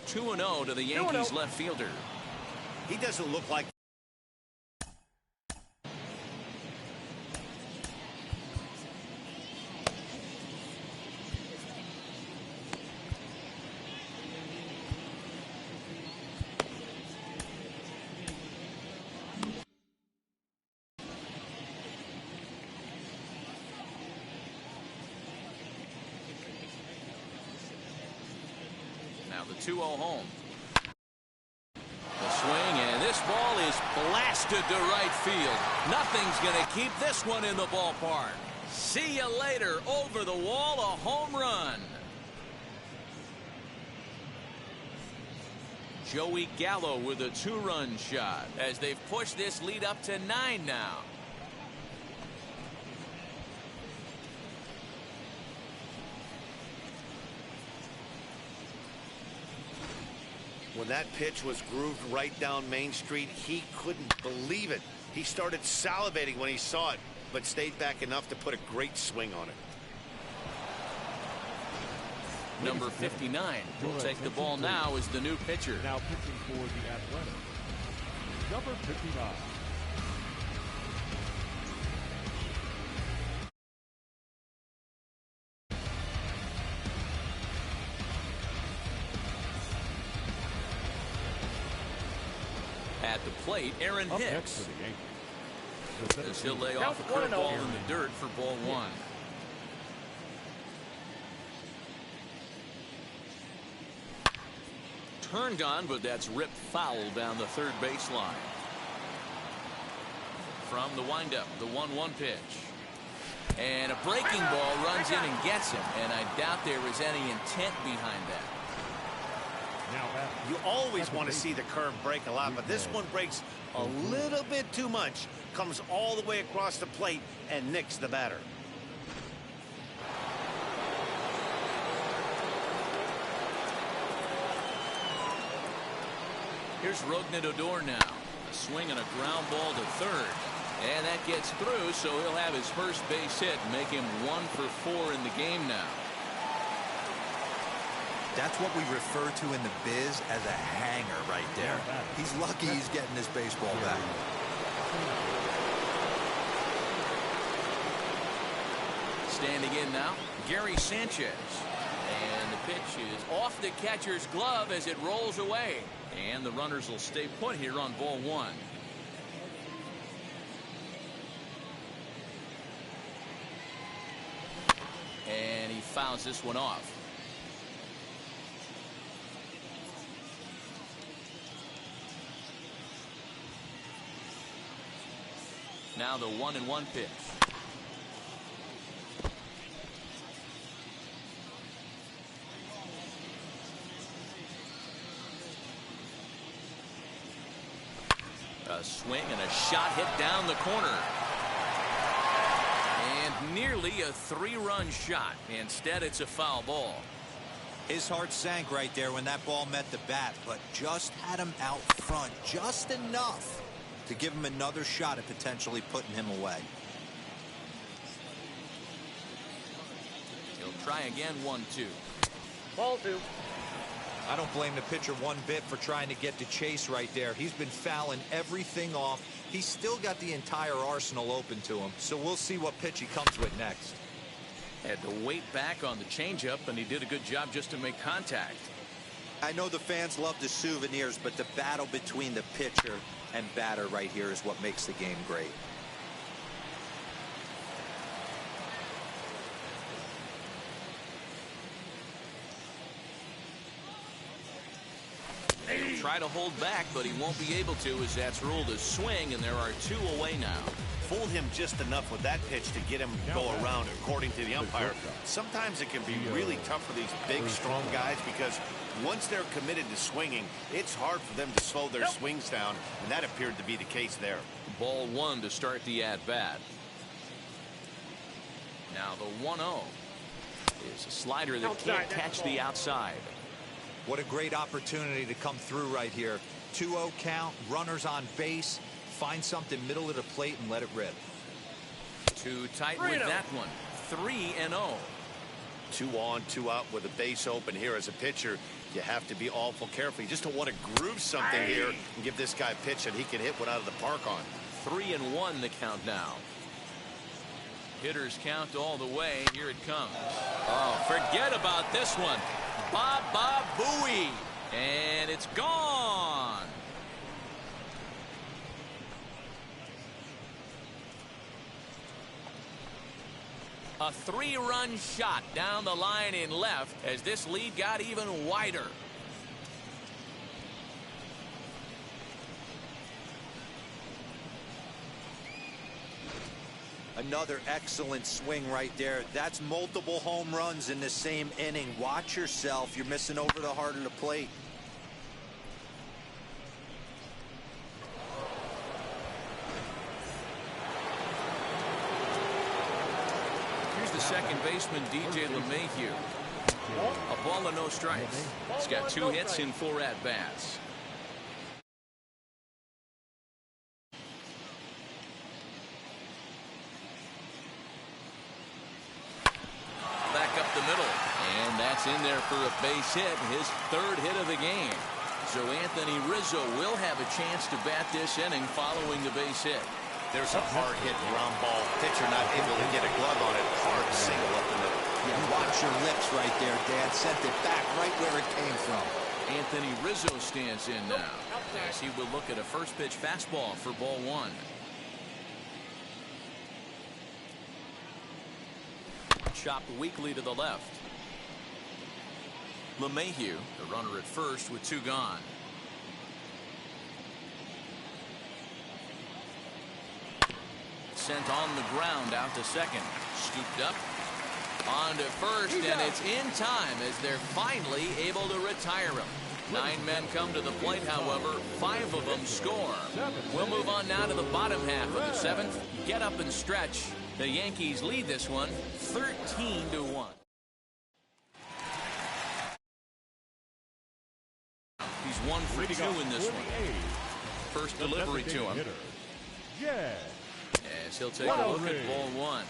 2-0 to the Yankees left fielder. He doesn't look like now the 2-0 home. The swing, and this ball is blasted to right field. Nothing's going to keep this one in the ballpark. See you later. Over the wall, a home run. Joey Gallo with a 2-run shot as they've pushed this lead up to 9 now. when that pitch was grooved right down Main Street, he couldn't believe it. He started salivating when he saw it, but stayed back enough to put a great swing on it. Number 59 will take the ball now as the new pitcher. Now pitching for the Athletics, number 59. At the plate, Aaron Hicks. As he'll lay off a curveball in the dirt for ball 1. Turned on, but that's ripped foul down the third baseline. From the windup, the 1-1 pitch. And a breaking ball runs in and gets him. And I doubt there was any intent behind that. You always want to see the curve break a lot, but this one breaks a little bit too much. Comes all the way across the plate and nicks the batter. Here's Rognadodor now. A swing and a ground ball to third. And that gets through, so he'll have his first base hit and make him 1 for 4 in the game now. That's what we refer to in the biz as a hanger right there. He's lucky he's getting this baseball back. Standing in now, Gary Sanchez. And the pitch is off the catcher's glove as it rolls away. And the runners will stay put here on ball 1. And he fouls this one off. Now the 1-1 pitch. A swing and a shot hit down the corner. And nearly a 3-run shot. Instead, it's a foul ball. His heart sank right there when that ball met the bat, but just had him out front just enough to give him another shot at potentially putting him away. He'll try again, 1-2. Ball 2. I don't blame the pitcher one bit for trying to get to Chase right there. He's been fouling everything off. He's still got the entire arsenal open to him, so we'll see what pitch he comes with next. Had to wait back on the changeup, and he did a good job just to make contact. I know the fans love the souvenirs, but the battle between the pitcher and batter right here is what makes the game great. He'll try to hold back, but he won't be able to, as that's ruled a swing, and there are 2 away now. Fooled him just enough with that pitch to get him to go around, according to the umpire. Sometimes it can be really tough for these big, strong guys because once they're committed to swinging, it's hard for them to slow their swings down, and that appeared to be the case there. Ball 1 to start the at-bat. Now the 1-0 is a slider that can't catch the outside. What a great opportunity to come through right here. 2-0 count, runners on base. Find something middle of the plate and let it rip. Too tight with that one. 3-0. 2 on, 2 out with a base open here. As a pitcher, you have to be awful careful. You just don't want to groove something here and give this guy a pitch that he can hit one out of the park on. 3-1 the count now. Hitters count all the way. Here it comes. Oh, forget about this one. Baba Booey. And it's gone. A 3-run shot down the line in left as this lead got even wider. Another excellent swing right there. That's multiple home runs in the same inning. Watch yourself. You're missing over the heart of the plate. Here's the second baseman, DJ LeMahieu. A ball and no strikes. He's got 2 hits in 4 at-bats. Back up the middle. And that's in there for a base hit, his 3rd hit of the game. So Anthony Rizzo will have a chance to bat this inning following the base hit. There's a hard-hit ground ball. Pitcher not able to get a glove on it. Hard single up the middle. Yeah, watch your lips right there, Dad. Sent it back right where it came from. Anthony Rizzo stands in now as he will look at a first pitch fastball for ball 1. Chopped weakly to the left. LeMahieu, the runner at first with 2 gone. Sent on the ground out to second. Scooped up. On to first, and it's in time as they're finally able to retire him. 9 men come to the plate, however, 5 of them score. We'll move on now to the bottom half of the 7th. Get up and stretch. The Yankees lead this one 13-1. He's 1 for 2 in this one. First delivery to him. As he'll take a look at ball 1.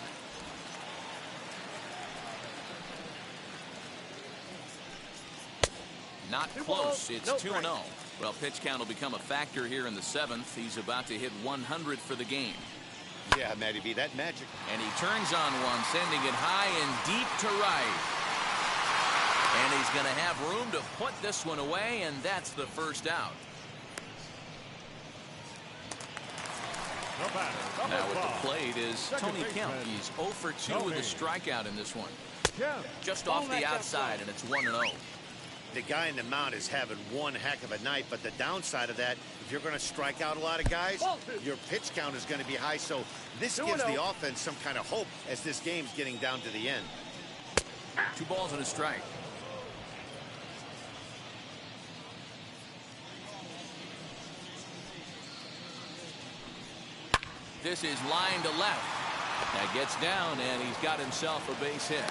Not close. It's 2-0. Well, pitch count will become a factor here in the 7th. He's about to hit 100 for the game. Yeah, Matty V, that magic. And he turns on one, sending it high and deep to right. And he's going to have room to put this one away, and that's the first out. Now at the plate is Tony Kemp. He's 0 for 2 with a strikeout in this one. Just off the outside, and it's 1-0. The guy in the mound is having one heck of a night, but the downside of that, if you're going to strike out a lot of guys, your pitch count is going to be high. So this gives the offense some kind of hope as this game's getting down to the end. 2 balls and a strike. This is line to left. That gets down, and he's got himself a base hit.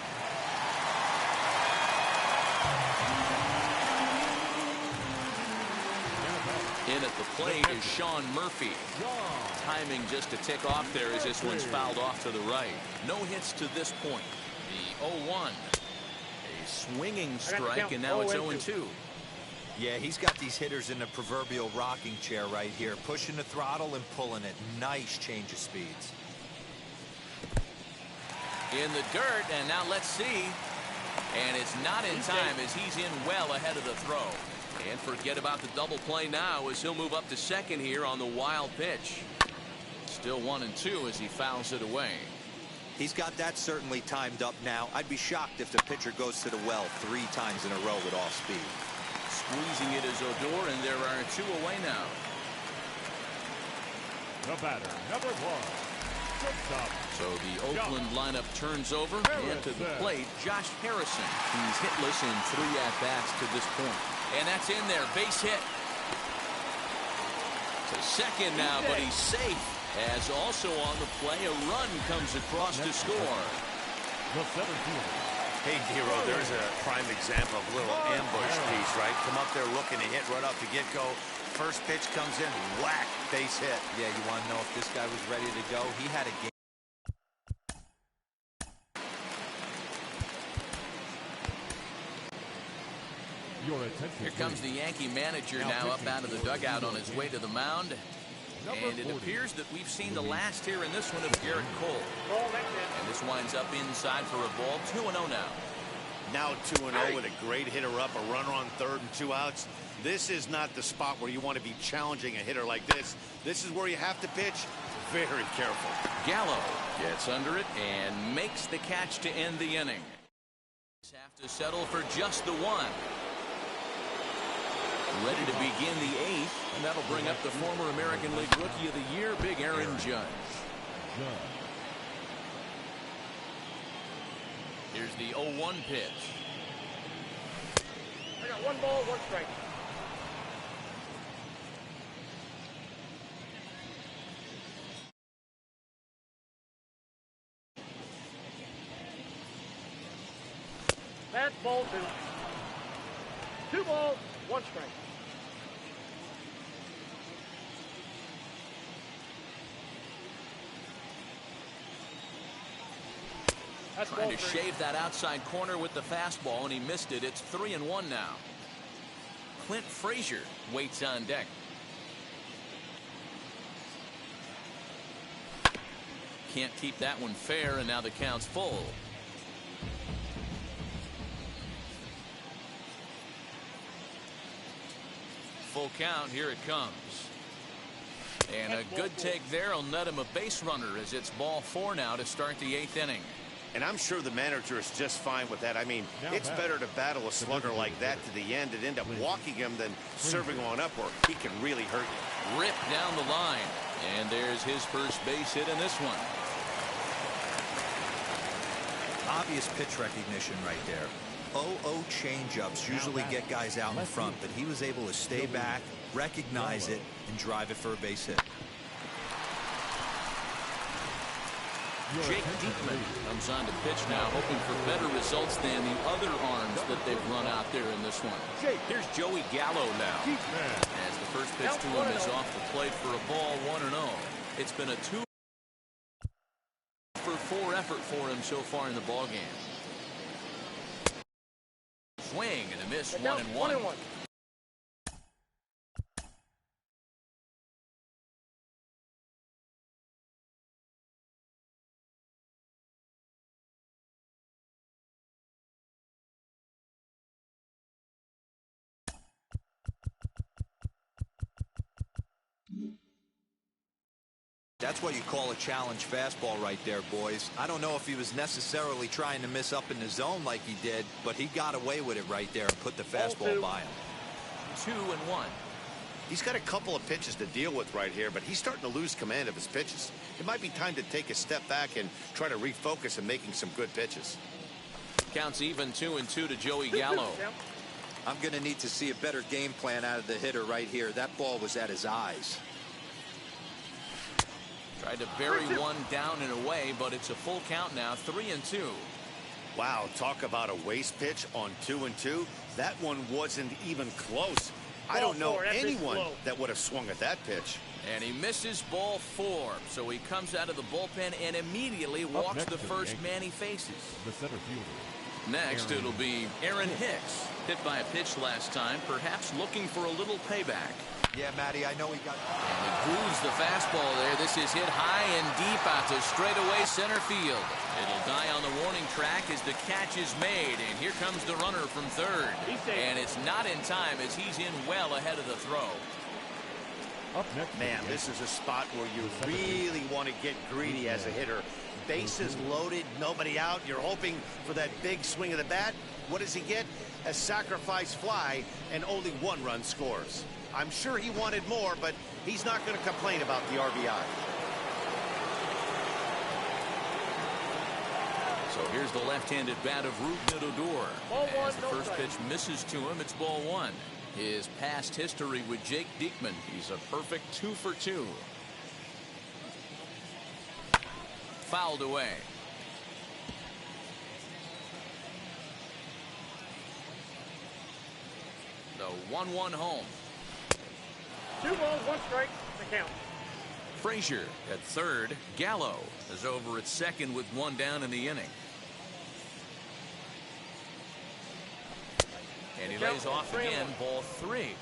In at the plate is Sean Murphy. Timing just to tick off there as this one's fouled off to the right. No hits to this point. The 0-1. A swinging strike, and now it's 0-2. Yeah, he's got these hitters in the proverbial rocking chair right here, pushing the throttle and pulling it. Nice change of speeds. In the dirt, and now let's see. And it's not in time as he's in well ahead of the throw. And forget about the double play now as he'll move up to second here on the wild pitch. Still 1-2 as he fouls it away. He's got that certainly timed up now. I'd be shocked if the pitcher goes to the well 3 times in a row with off speed. Squeezing it is Odor, and there are 2 away now. The batter, number 1. So the Oakland lineup turns over, and to the plate, Josh Harrison. He's hitless in 3 at-bats to this point. And that's in there, base hit. To second now, but he's safe. As also on the play, a run comes across to score. The 17th. Hey, Dero, there's a prime example of a little ambush piece, right? Come up there looking to hit right off the get-go. First pitch comes in, whack, base hit. Yeah, you want to know if this guy was ready to go? He had a game. Here comes the Yankee manager now up out of the dugout on his way to the mound. And it appears that we've seen the last here in this one of Garrett Cole. And this winds up inside for a ball. 2-0 now. Now 2-0 with a great hitter up, a runner on third and 2 outs. This is not the spot where you want to be challenging a hitter like this. This is where you have to pitch very careful. Gallo gets under it and makes the catch to end the inning. Have to settle for just the 1. Ready to begin the 8th, and that'll bring up the former American League Rookie of the Year, Big Aaron Judge. Here's the 0-1 pitch. I got 1 ball, 1 strike. That's ball 2. 2 balls, 1 strike. That's trying to shave that outside corner with the fastball, and he missed it. It's 3-1 now. Clint Frazier waits on deck. Can't keep that one fair, and now the count's full. Full count, here it comes. And a good take there will net him a base runner as it's ball 4 now to start the 8th inning. And I'm sure the manager is just fine with that. I mean, it's better to battle a slugger like that to the end and end up walking him than serving on up where he can really hurt you. Rip down the line. And there's his first base hit in this one. Obvious pitch recognition right there. 0-0 changeups usually get guys out in front, but he was able to stay back, recognize it, and drive it for a base hit. Jake Diekman comes on to pitch now, hoping for better results than the other arms that they've run out there in this one. Here's Joey Gallo now. As the first pitch to him is off the plate for a ball, 1-0. It's been a 2-for-4 effort for him so far in the ballgame. Swing and a miss, 1-1. That's what you call a challenge fastball right there, boys. I don't know if he was necessarily trying to miss up in the zone like he did, but he got away with it right there and put the fastball by him. 2-1. He's got a couple of pitches to deal with right here, but he's starting to lose command of his pitches. It might be time to take a step back and try to refocus and making some good pitches. Counts even 2-2 to Joey Gallo. I'm going to need to see a better game plan out of the hitter right here. That ball was at his eyes. Tried to bury one down and away, but it's a full count now, 3-2. Wow, talk about a waste pitch on 2-2. That one wasn't even close. I don't know anyone that would have swung at that pitch. And he misses ball 4, so he comes out of the bullpen and immediately walks the first man he faces. The center fielder. Next, it'll be Aaron Hicks. Hit by a pitch last time, perhaps looking for a little payback. Yeah, Matty, I know he got... And he grooves the fastball there. This is hit high and deep out to straightaway center field. It'll die on the warning track as the catch is made. And here comes the runner from third. And it's not in time as he's in well ahead of the throw. Up next, man, this is a spot where you really want to get greedy as a hitter. Bases loaded, nobody out. You're hoping for that big swing of the bat. What does he get? A sacrifice fly, and only one run scores. I'm sure he wanted more, but he's not going to complain about the RBI. So here's the left-handed bat of Rougned Odor. As the first pitch misses to him, it's ball 1. His past history with Jake Diekman, he's a perfect 2 for 2. Fouled away. The 1-1 home. 2 balls, 1 strike, the count. Frazier at third. Gallo is over at second with 1 down in the inning. And he lays off again, ball 3.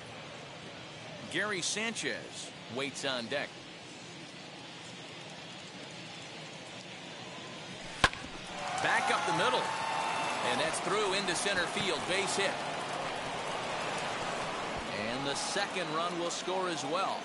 Gary Sanchez waits on deck. Back up the middle. And that's through into center field, base hit. And the second run will score as well.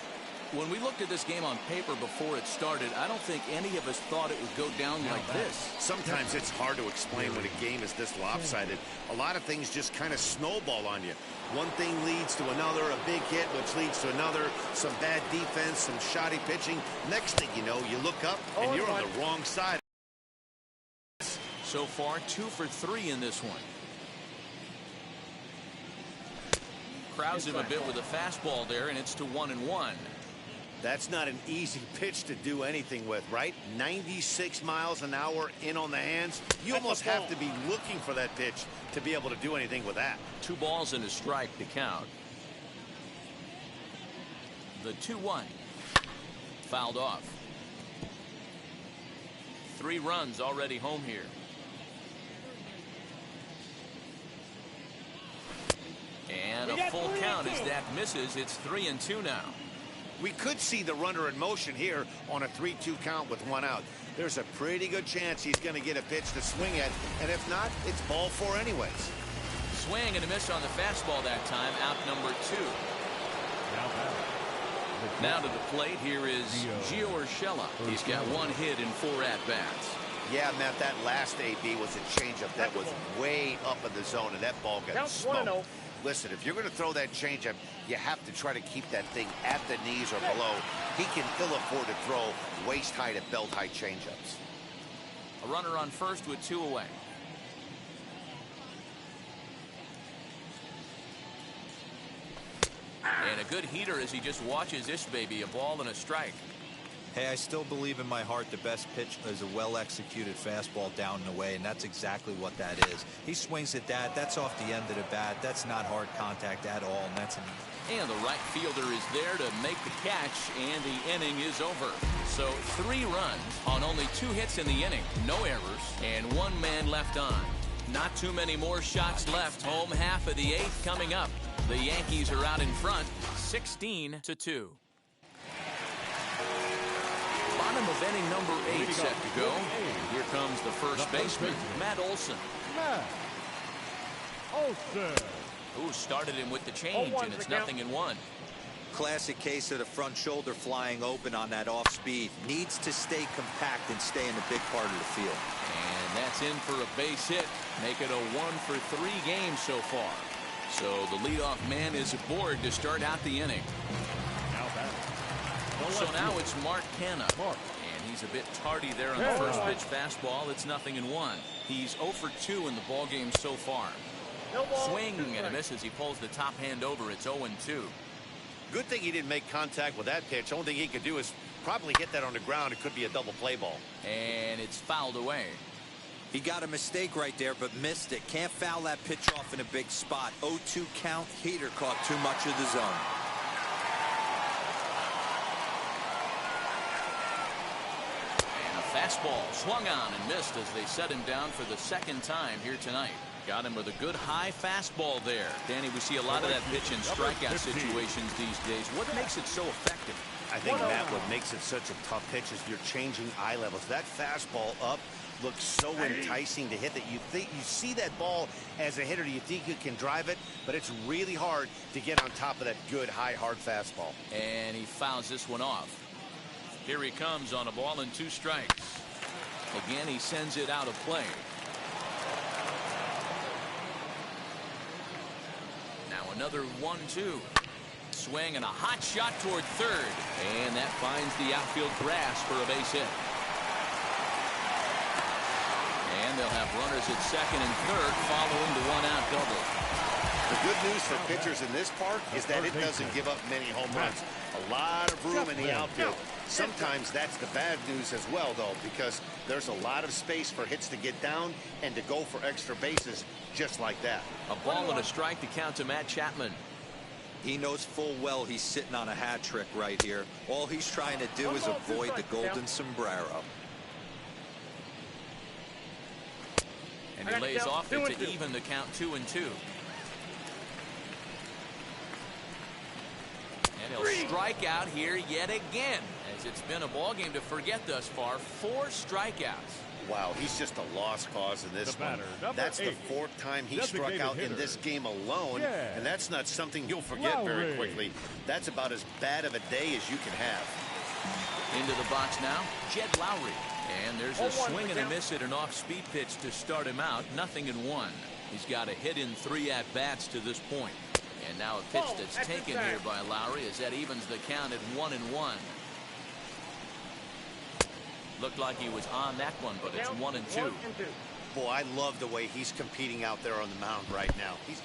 When we looked at this game on paper before it started, I don't think any of us thought it would go down like this. Sometimes it's hard to explain when a game is this lopsided. A lot of things just kind of snowball on you. One thing leads to another, a big hit, which leads to another, some bad defense, some shoddy pitching. Next thing you know, you look up and you're on the wrong side. So far, 2 for 3 in this one. Crowds him a bit with a fastball there, and it's to 1-1. That's not an easy pitch to do anything with, right? 96 miles an hour in on the hands. You almost have to be looking for that pitch to be able to do anything with that. 2 balls and a strike to count. The 2-1. Fouled off. 3 runs already home here. And a full count as that misses. It's 3-2 now. We could see the runner in motion here on a 3-2 count with 1 out. There's a pretty good chance he's going to get a pitch to swing at, and if not, it's ball 4 anyways. Swing and a miss on the fastball that time, out number 2. Now to the plate, here is Gio Urshela. He's got 1 hit in 4 at-bats. Yeah, Matt, that last AB was a changeup that was way up in the zone, and that ball got smoked. Listen, if you're going to throw that changeup, you have to try to keep that thing at the knees or below. He can ill afford to throw waist-high to belt-high changeups. A runner on first with 2 away. good heater as he just watches this baby, a ball and a strike. Hey, I still believe in my heart the best pitch is a well-executed fastball down and away, and that's exactly what that is. He swings at that. That's off the end of the bat. That's not hard contact at all, and that's an easy. And the right fielder is there to make the catch, and the inning is over. So 3 runs on only 2 hits in the inning, no errors, and 1 man left on. Not too many more shots left. Home half of the 8th coming up. The Yankees are out in front, 16-2. Bottom of inning number 8 set to go. And here comes the first baseman, Matt Olson. Matt Olson. Who started him with the change, and it's 0-1. Classic case of the front shoulder flying open on that off speed. Needs to stay compact and stay in the big part of the field. And that's in for a base hit. Make it a 1-for-3 game so far. So the leadoff man is aboard to start out the inning. So now it's Mark Canha. And he's a bit tardy there on the first pitch fastball. It's 0-1. He's 0 for 2 in the ballgame so far. Swing and a miss as he pulls the top hand over. It's 0-2. Good thing he didn't make contact with that pitch. Only thing he could do is probably hit that on the ground. It could be a double play ball. And it's fouled away. He got a mistake right there, but missed it. Can't foul that pitch off in a big spot. 0-2 count. Heater caught too much of the zone. Fastball swung on and missed as they set him down for the 2nd time here tonight. Got him with a good high fastball there. Danny, we see a lot of that pitch in strikeout situations these days. What makes it so effective? I think, Matt, what makes it such a tough pitch is you're changing eye levels. That fastball up looks so enticing to hit that you think you see that ball as a hitter. You think you can drive it, but it's really hard to get on top of that good high hard fastball. And he fouls this one off. Here he comes on a ball and 2 strikes. Again, he sends it out of play. Now another 1-2. Swing and a hot shot toward third. And that finds the outfield grass for a base hit. And they'll have runners at second and third following the 1-out double. The good news for pitchers in this park is that it doesn't give up many home runs. A lot of room in the outfield. Sometimes that's the bad news as well, though, because there's a lot of space for hits to get down and to go for extra bases just like that. A ball and a strike to count to Matt Chapman. He knows full well he's sitting on a hat trick right here. All he's trying to do is avoid the golden sombrero. And he lays off it to even the count 2-2. And he'll strike out here yet again, as it's been a ball game to forget thus far. 4 strikeouts. Wow, he's just a lost cause in this one. That's the 4th time he struck out in this game alone, and that's not something you'll forget very quickly. That's about as bad of a day as you can have. Into the box now, Jed Lowry. And there's a swing and a miss at an off-speed pitch to start him out. 0-1. He's got a hit in 3 at-bats to this point. And now a pitch that's taken here by Lowry as that evens the count at 1-1. Looked like he was on that one, but it's 1-2. Boy, I love the way he's competing out there on the mound right now. He's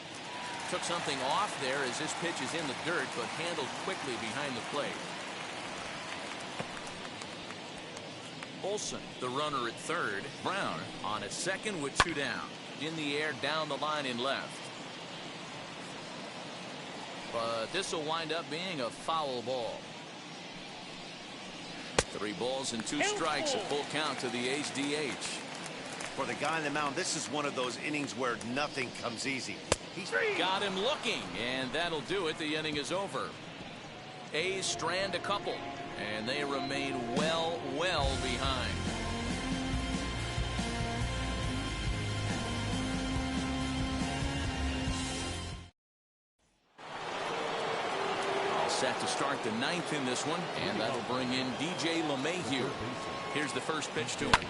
took something off there as this pitch is in the dirt, but handled quickly behind the plate. Olson, the runner at third. Brown on a second with 2 down. In the air, down the line in left. But this will wind up being a foul ball. 3 balls and 2 strikes, a full count to the A's DH. For the guy on the mound, this is one of those innings where nothing comes easy. He's got him looking, and that'll do it. The inning is over. A's strand a couple, and they remain well behind. All set to start the 9th in this one, and that'll bring in DJ LeMahieu. Here's the first pitch to him.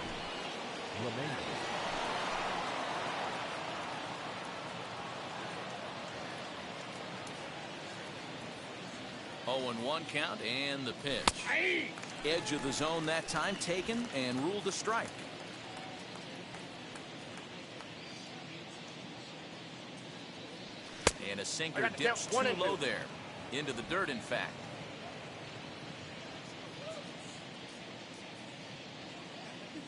0-1 count and the pitch. Edge of the zone that time taken and ruled a strike. And a sinker dips too low there. into the dirt, in fact.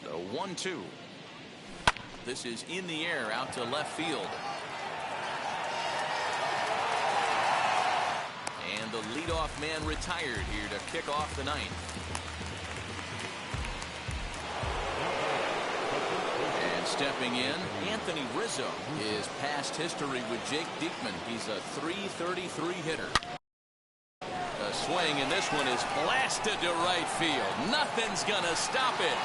The 1-2. This is in the air out to left field. And the leadoff man retired here to kick off the ninth. And stepping in, Anthony Rizzo is past history with Jake Diekman. He's a .333 hitter. A swing, and this one is blasted to right field. Nothing's gonna stop it.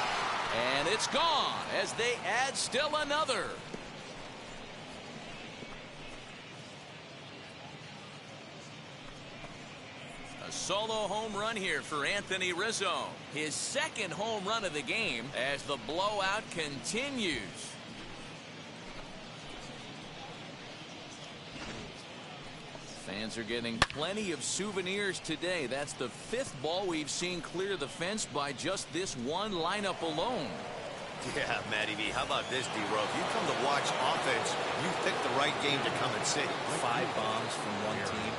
And it's gone as they add still another. A solo home run here for Anthony Rizzo. His second home run of the game as the blowout continues. Fans are getting plenty of souvenirs today. That's the 5th ball we've seen clear the fence by just this one lineup alone. Yeah, Matty V, how about this, D-Row? If you come to watch offense, you picked the right game to come and see. 5 bombs from one team.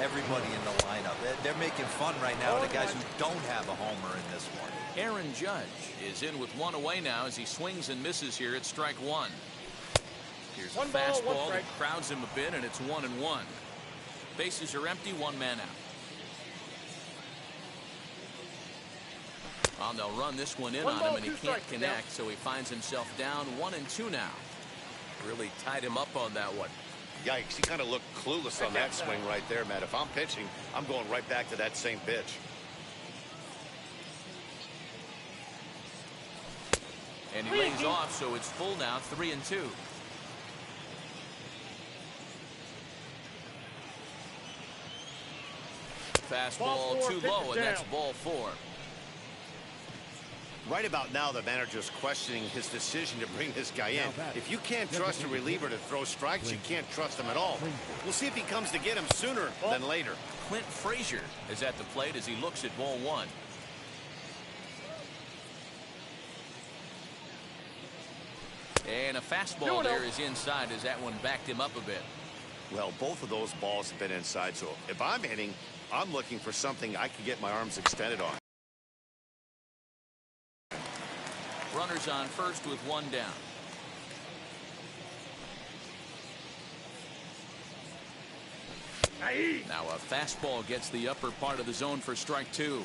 Everybody in the lineup. They're making fun right now of the guys who don't have a homer in this one. Aaron Judge is in with one away now as he swings and misses here at strike one. Here's a fastball that crowds him a bit, and it's 1-1. Bases are empty, one man out. Well, they'll run this one in on him, and he can't connect, so he finds himself down 1-2 now. Really tied him up on that one. Yikes, he kind of looked clueless on that swing right there, Matt. If I'm pitching, I'm going right back to that same pitch. And he lays off, so it's full now, 3-2. Fastball too low, and that's ball 4. Right about now, the manager's questioning his decision to bring this guy in. If you can't trust a reliever to throw strikes, you can't trust him at all. We'll see if he comes to get him sooner than later. Clint Frazier is at the plate as he looks at ball 1. And a fastball there is inside as that one backed him up a bit. Well, both of those balls have been inside, so if I'm hitting, I'm looking for something I can get my arms extended on. Runners on first with one down. Now a fastball gets the upper part of the zone for strike 2.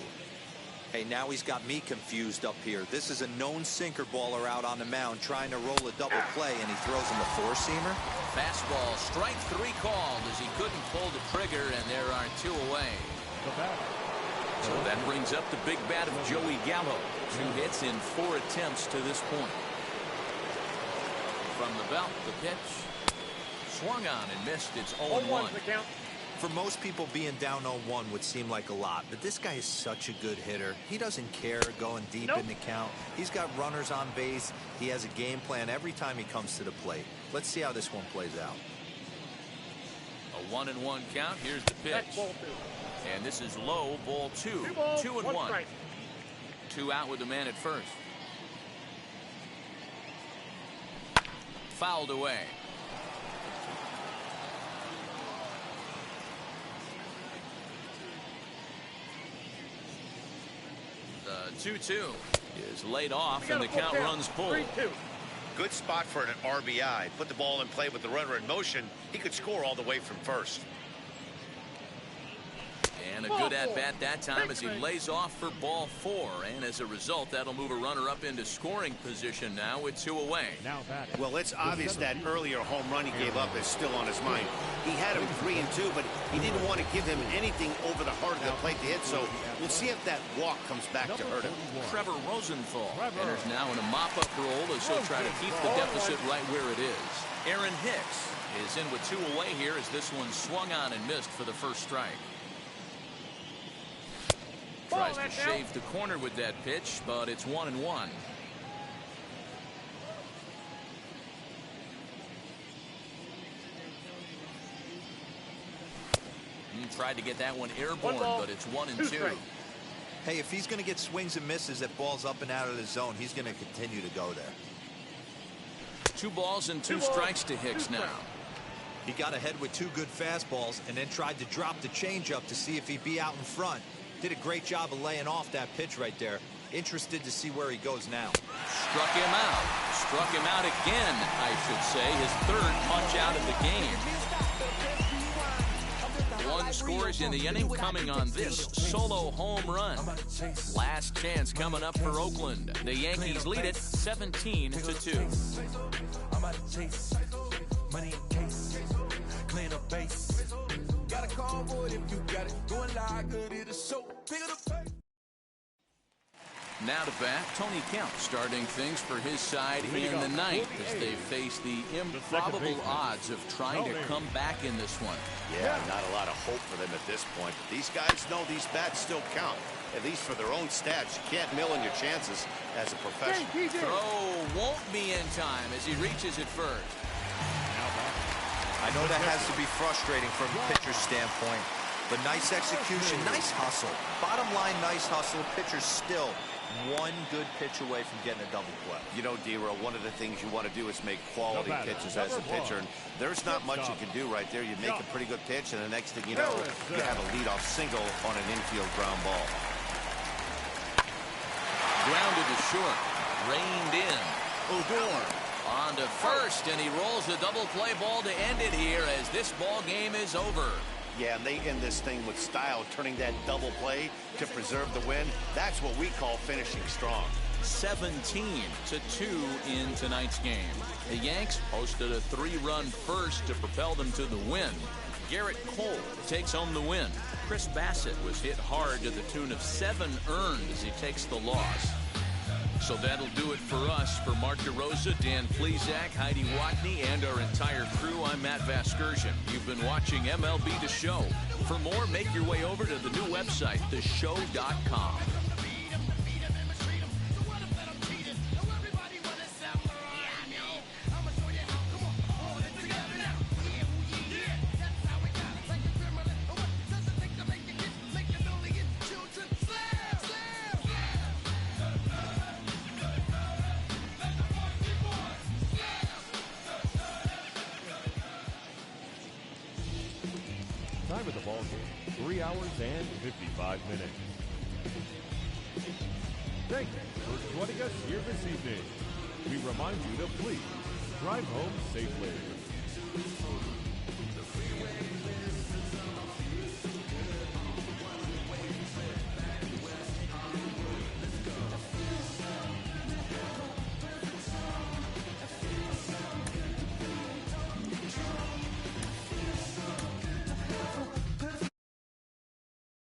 Hey, now he's got me confused up here. This is a known sinker baller out on the mound trying to roll a double play, and he throws him a 4-seamer. Fastball, strike 3 called as he couldn't pull the trigger, and there are 2 away. So that brings up the big bat of Joey Gallo. 2 hits in 4 attempts to this point. From the belt, the pitch. Swung on and missed. It's 0-1. For most people, being down 0-1 would seem like a lot, but this guy is such a good hitter. He doesn't care going deep in the count. He's got runners on base. He has a game plan every time he comes to the plate. Let's see how this one plays out. A 1-1 count. Here's the pitch. And this is low, ball 2. 2-1. 2 out with the man at first. Fouled away. The 2-2 is laid off, and the count runs full. Good spot for an RBI. Put the ball in play with the runner in motion. He could score all the way from first. And a good at-bat that time as he lays off for ball 4. And as a result, that'll move a runner up into scoring position now with 2 away. Well, it's obvious that earlier home run he gave up is still on his mind. He had him 3-2, but he didn't want to give him anything over the heart of the plate to hit, so we'll see if that walk comes back to hurt him. Trevor Rosenthal enters now in a mop-up role as he'll try to keep the deficit right where it is. Aaron Hicks is in with 2 away here as this one swung on and missed for the first strike. Tries to shave the corner with that pitch, but it's 1-1. He tried to get that one airborne, but it's 1-2. Hey, if he's going to get swings and misses at balls up and out of the zone, he's going to continue to go there. 2 balls and 2 strikes to Hicks now. He got ahead with 2 good fastballs and then tried to drop the changeup to see if he'd be out in front. Did a great job of laying off that pitch right there. Interested to see where he goes now. Struck him out. Struck him out again, I should say. His 3rd punch out of the game. 1 scores in the inning coming on this solo home run. Last chance coming up for Oakland. The Yankees lead it 17-2. Now to bat, Tony Kemp starting things for his side in the 9th as they face the improbable odds of trying to come back in this one. Yeah, not a lot of hope for them at this point. But these guys know these bats still count, at least for their own stats. You can't mill in your chances as a professional. Throw won't be in time as he reaches it first. I know that has to be frustrating from a pitcher's standpoint, but nice execution, nice hustle. Bottom line, nice hustle. Pitcher's still 1 good pitch away from getting a double play. You know, D-Roll, one of the things you want to do is make quality pitches as a pitcher, and there's not much you can do right there. You make a pretty good pitch, and the next thing you know, you have a leadoff single on an infield ground ball. Grounded to short, reined in. Odor on to first, and he rolls a double play ball to end it here as this ball game is over. Yeah, and they end this thing with style, turning that double play to preserve the win. That's what we call finishing strong. 17-2 in tonight's game. The Yanks posted a 3-run first to propel them to the win. Garrett Cole takes home the win. Chris Bassett was hit hard to the tune of 7 earned as he takes the loss. So that'll do it for us. For Mark DeRosa, Dan Plesac, Heidi Watney, and our entire crew, I'm Matt Vasgersian. You've been watching MLB The Show. For more, make your way over to the new website, theshow.com. Time of the ball game, 3 hours and 55 minutes. Thank you for joining us here this evening. We remind you to please drive home safely.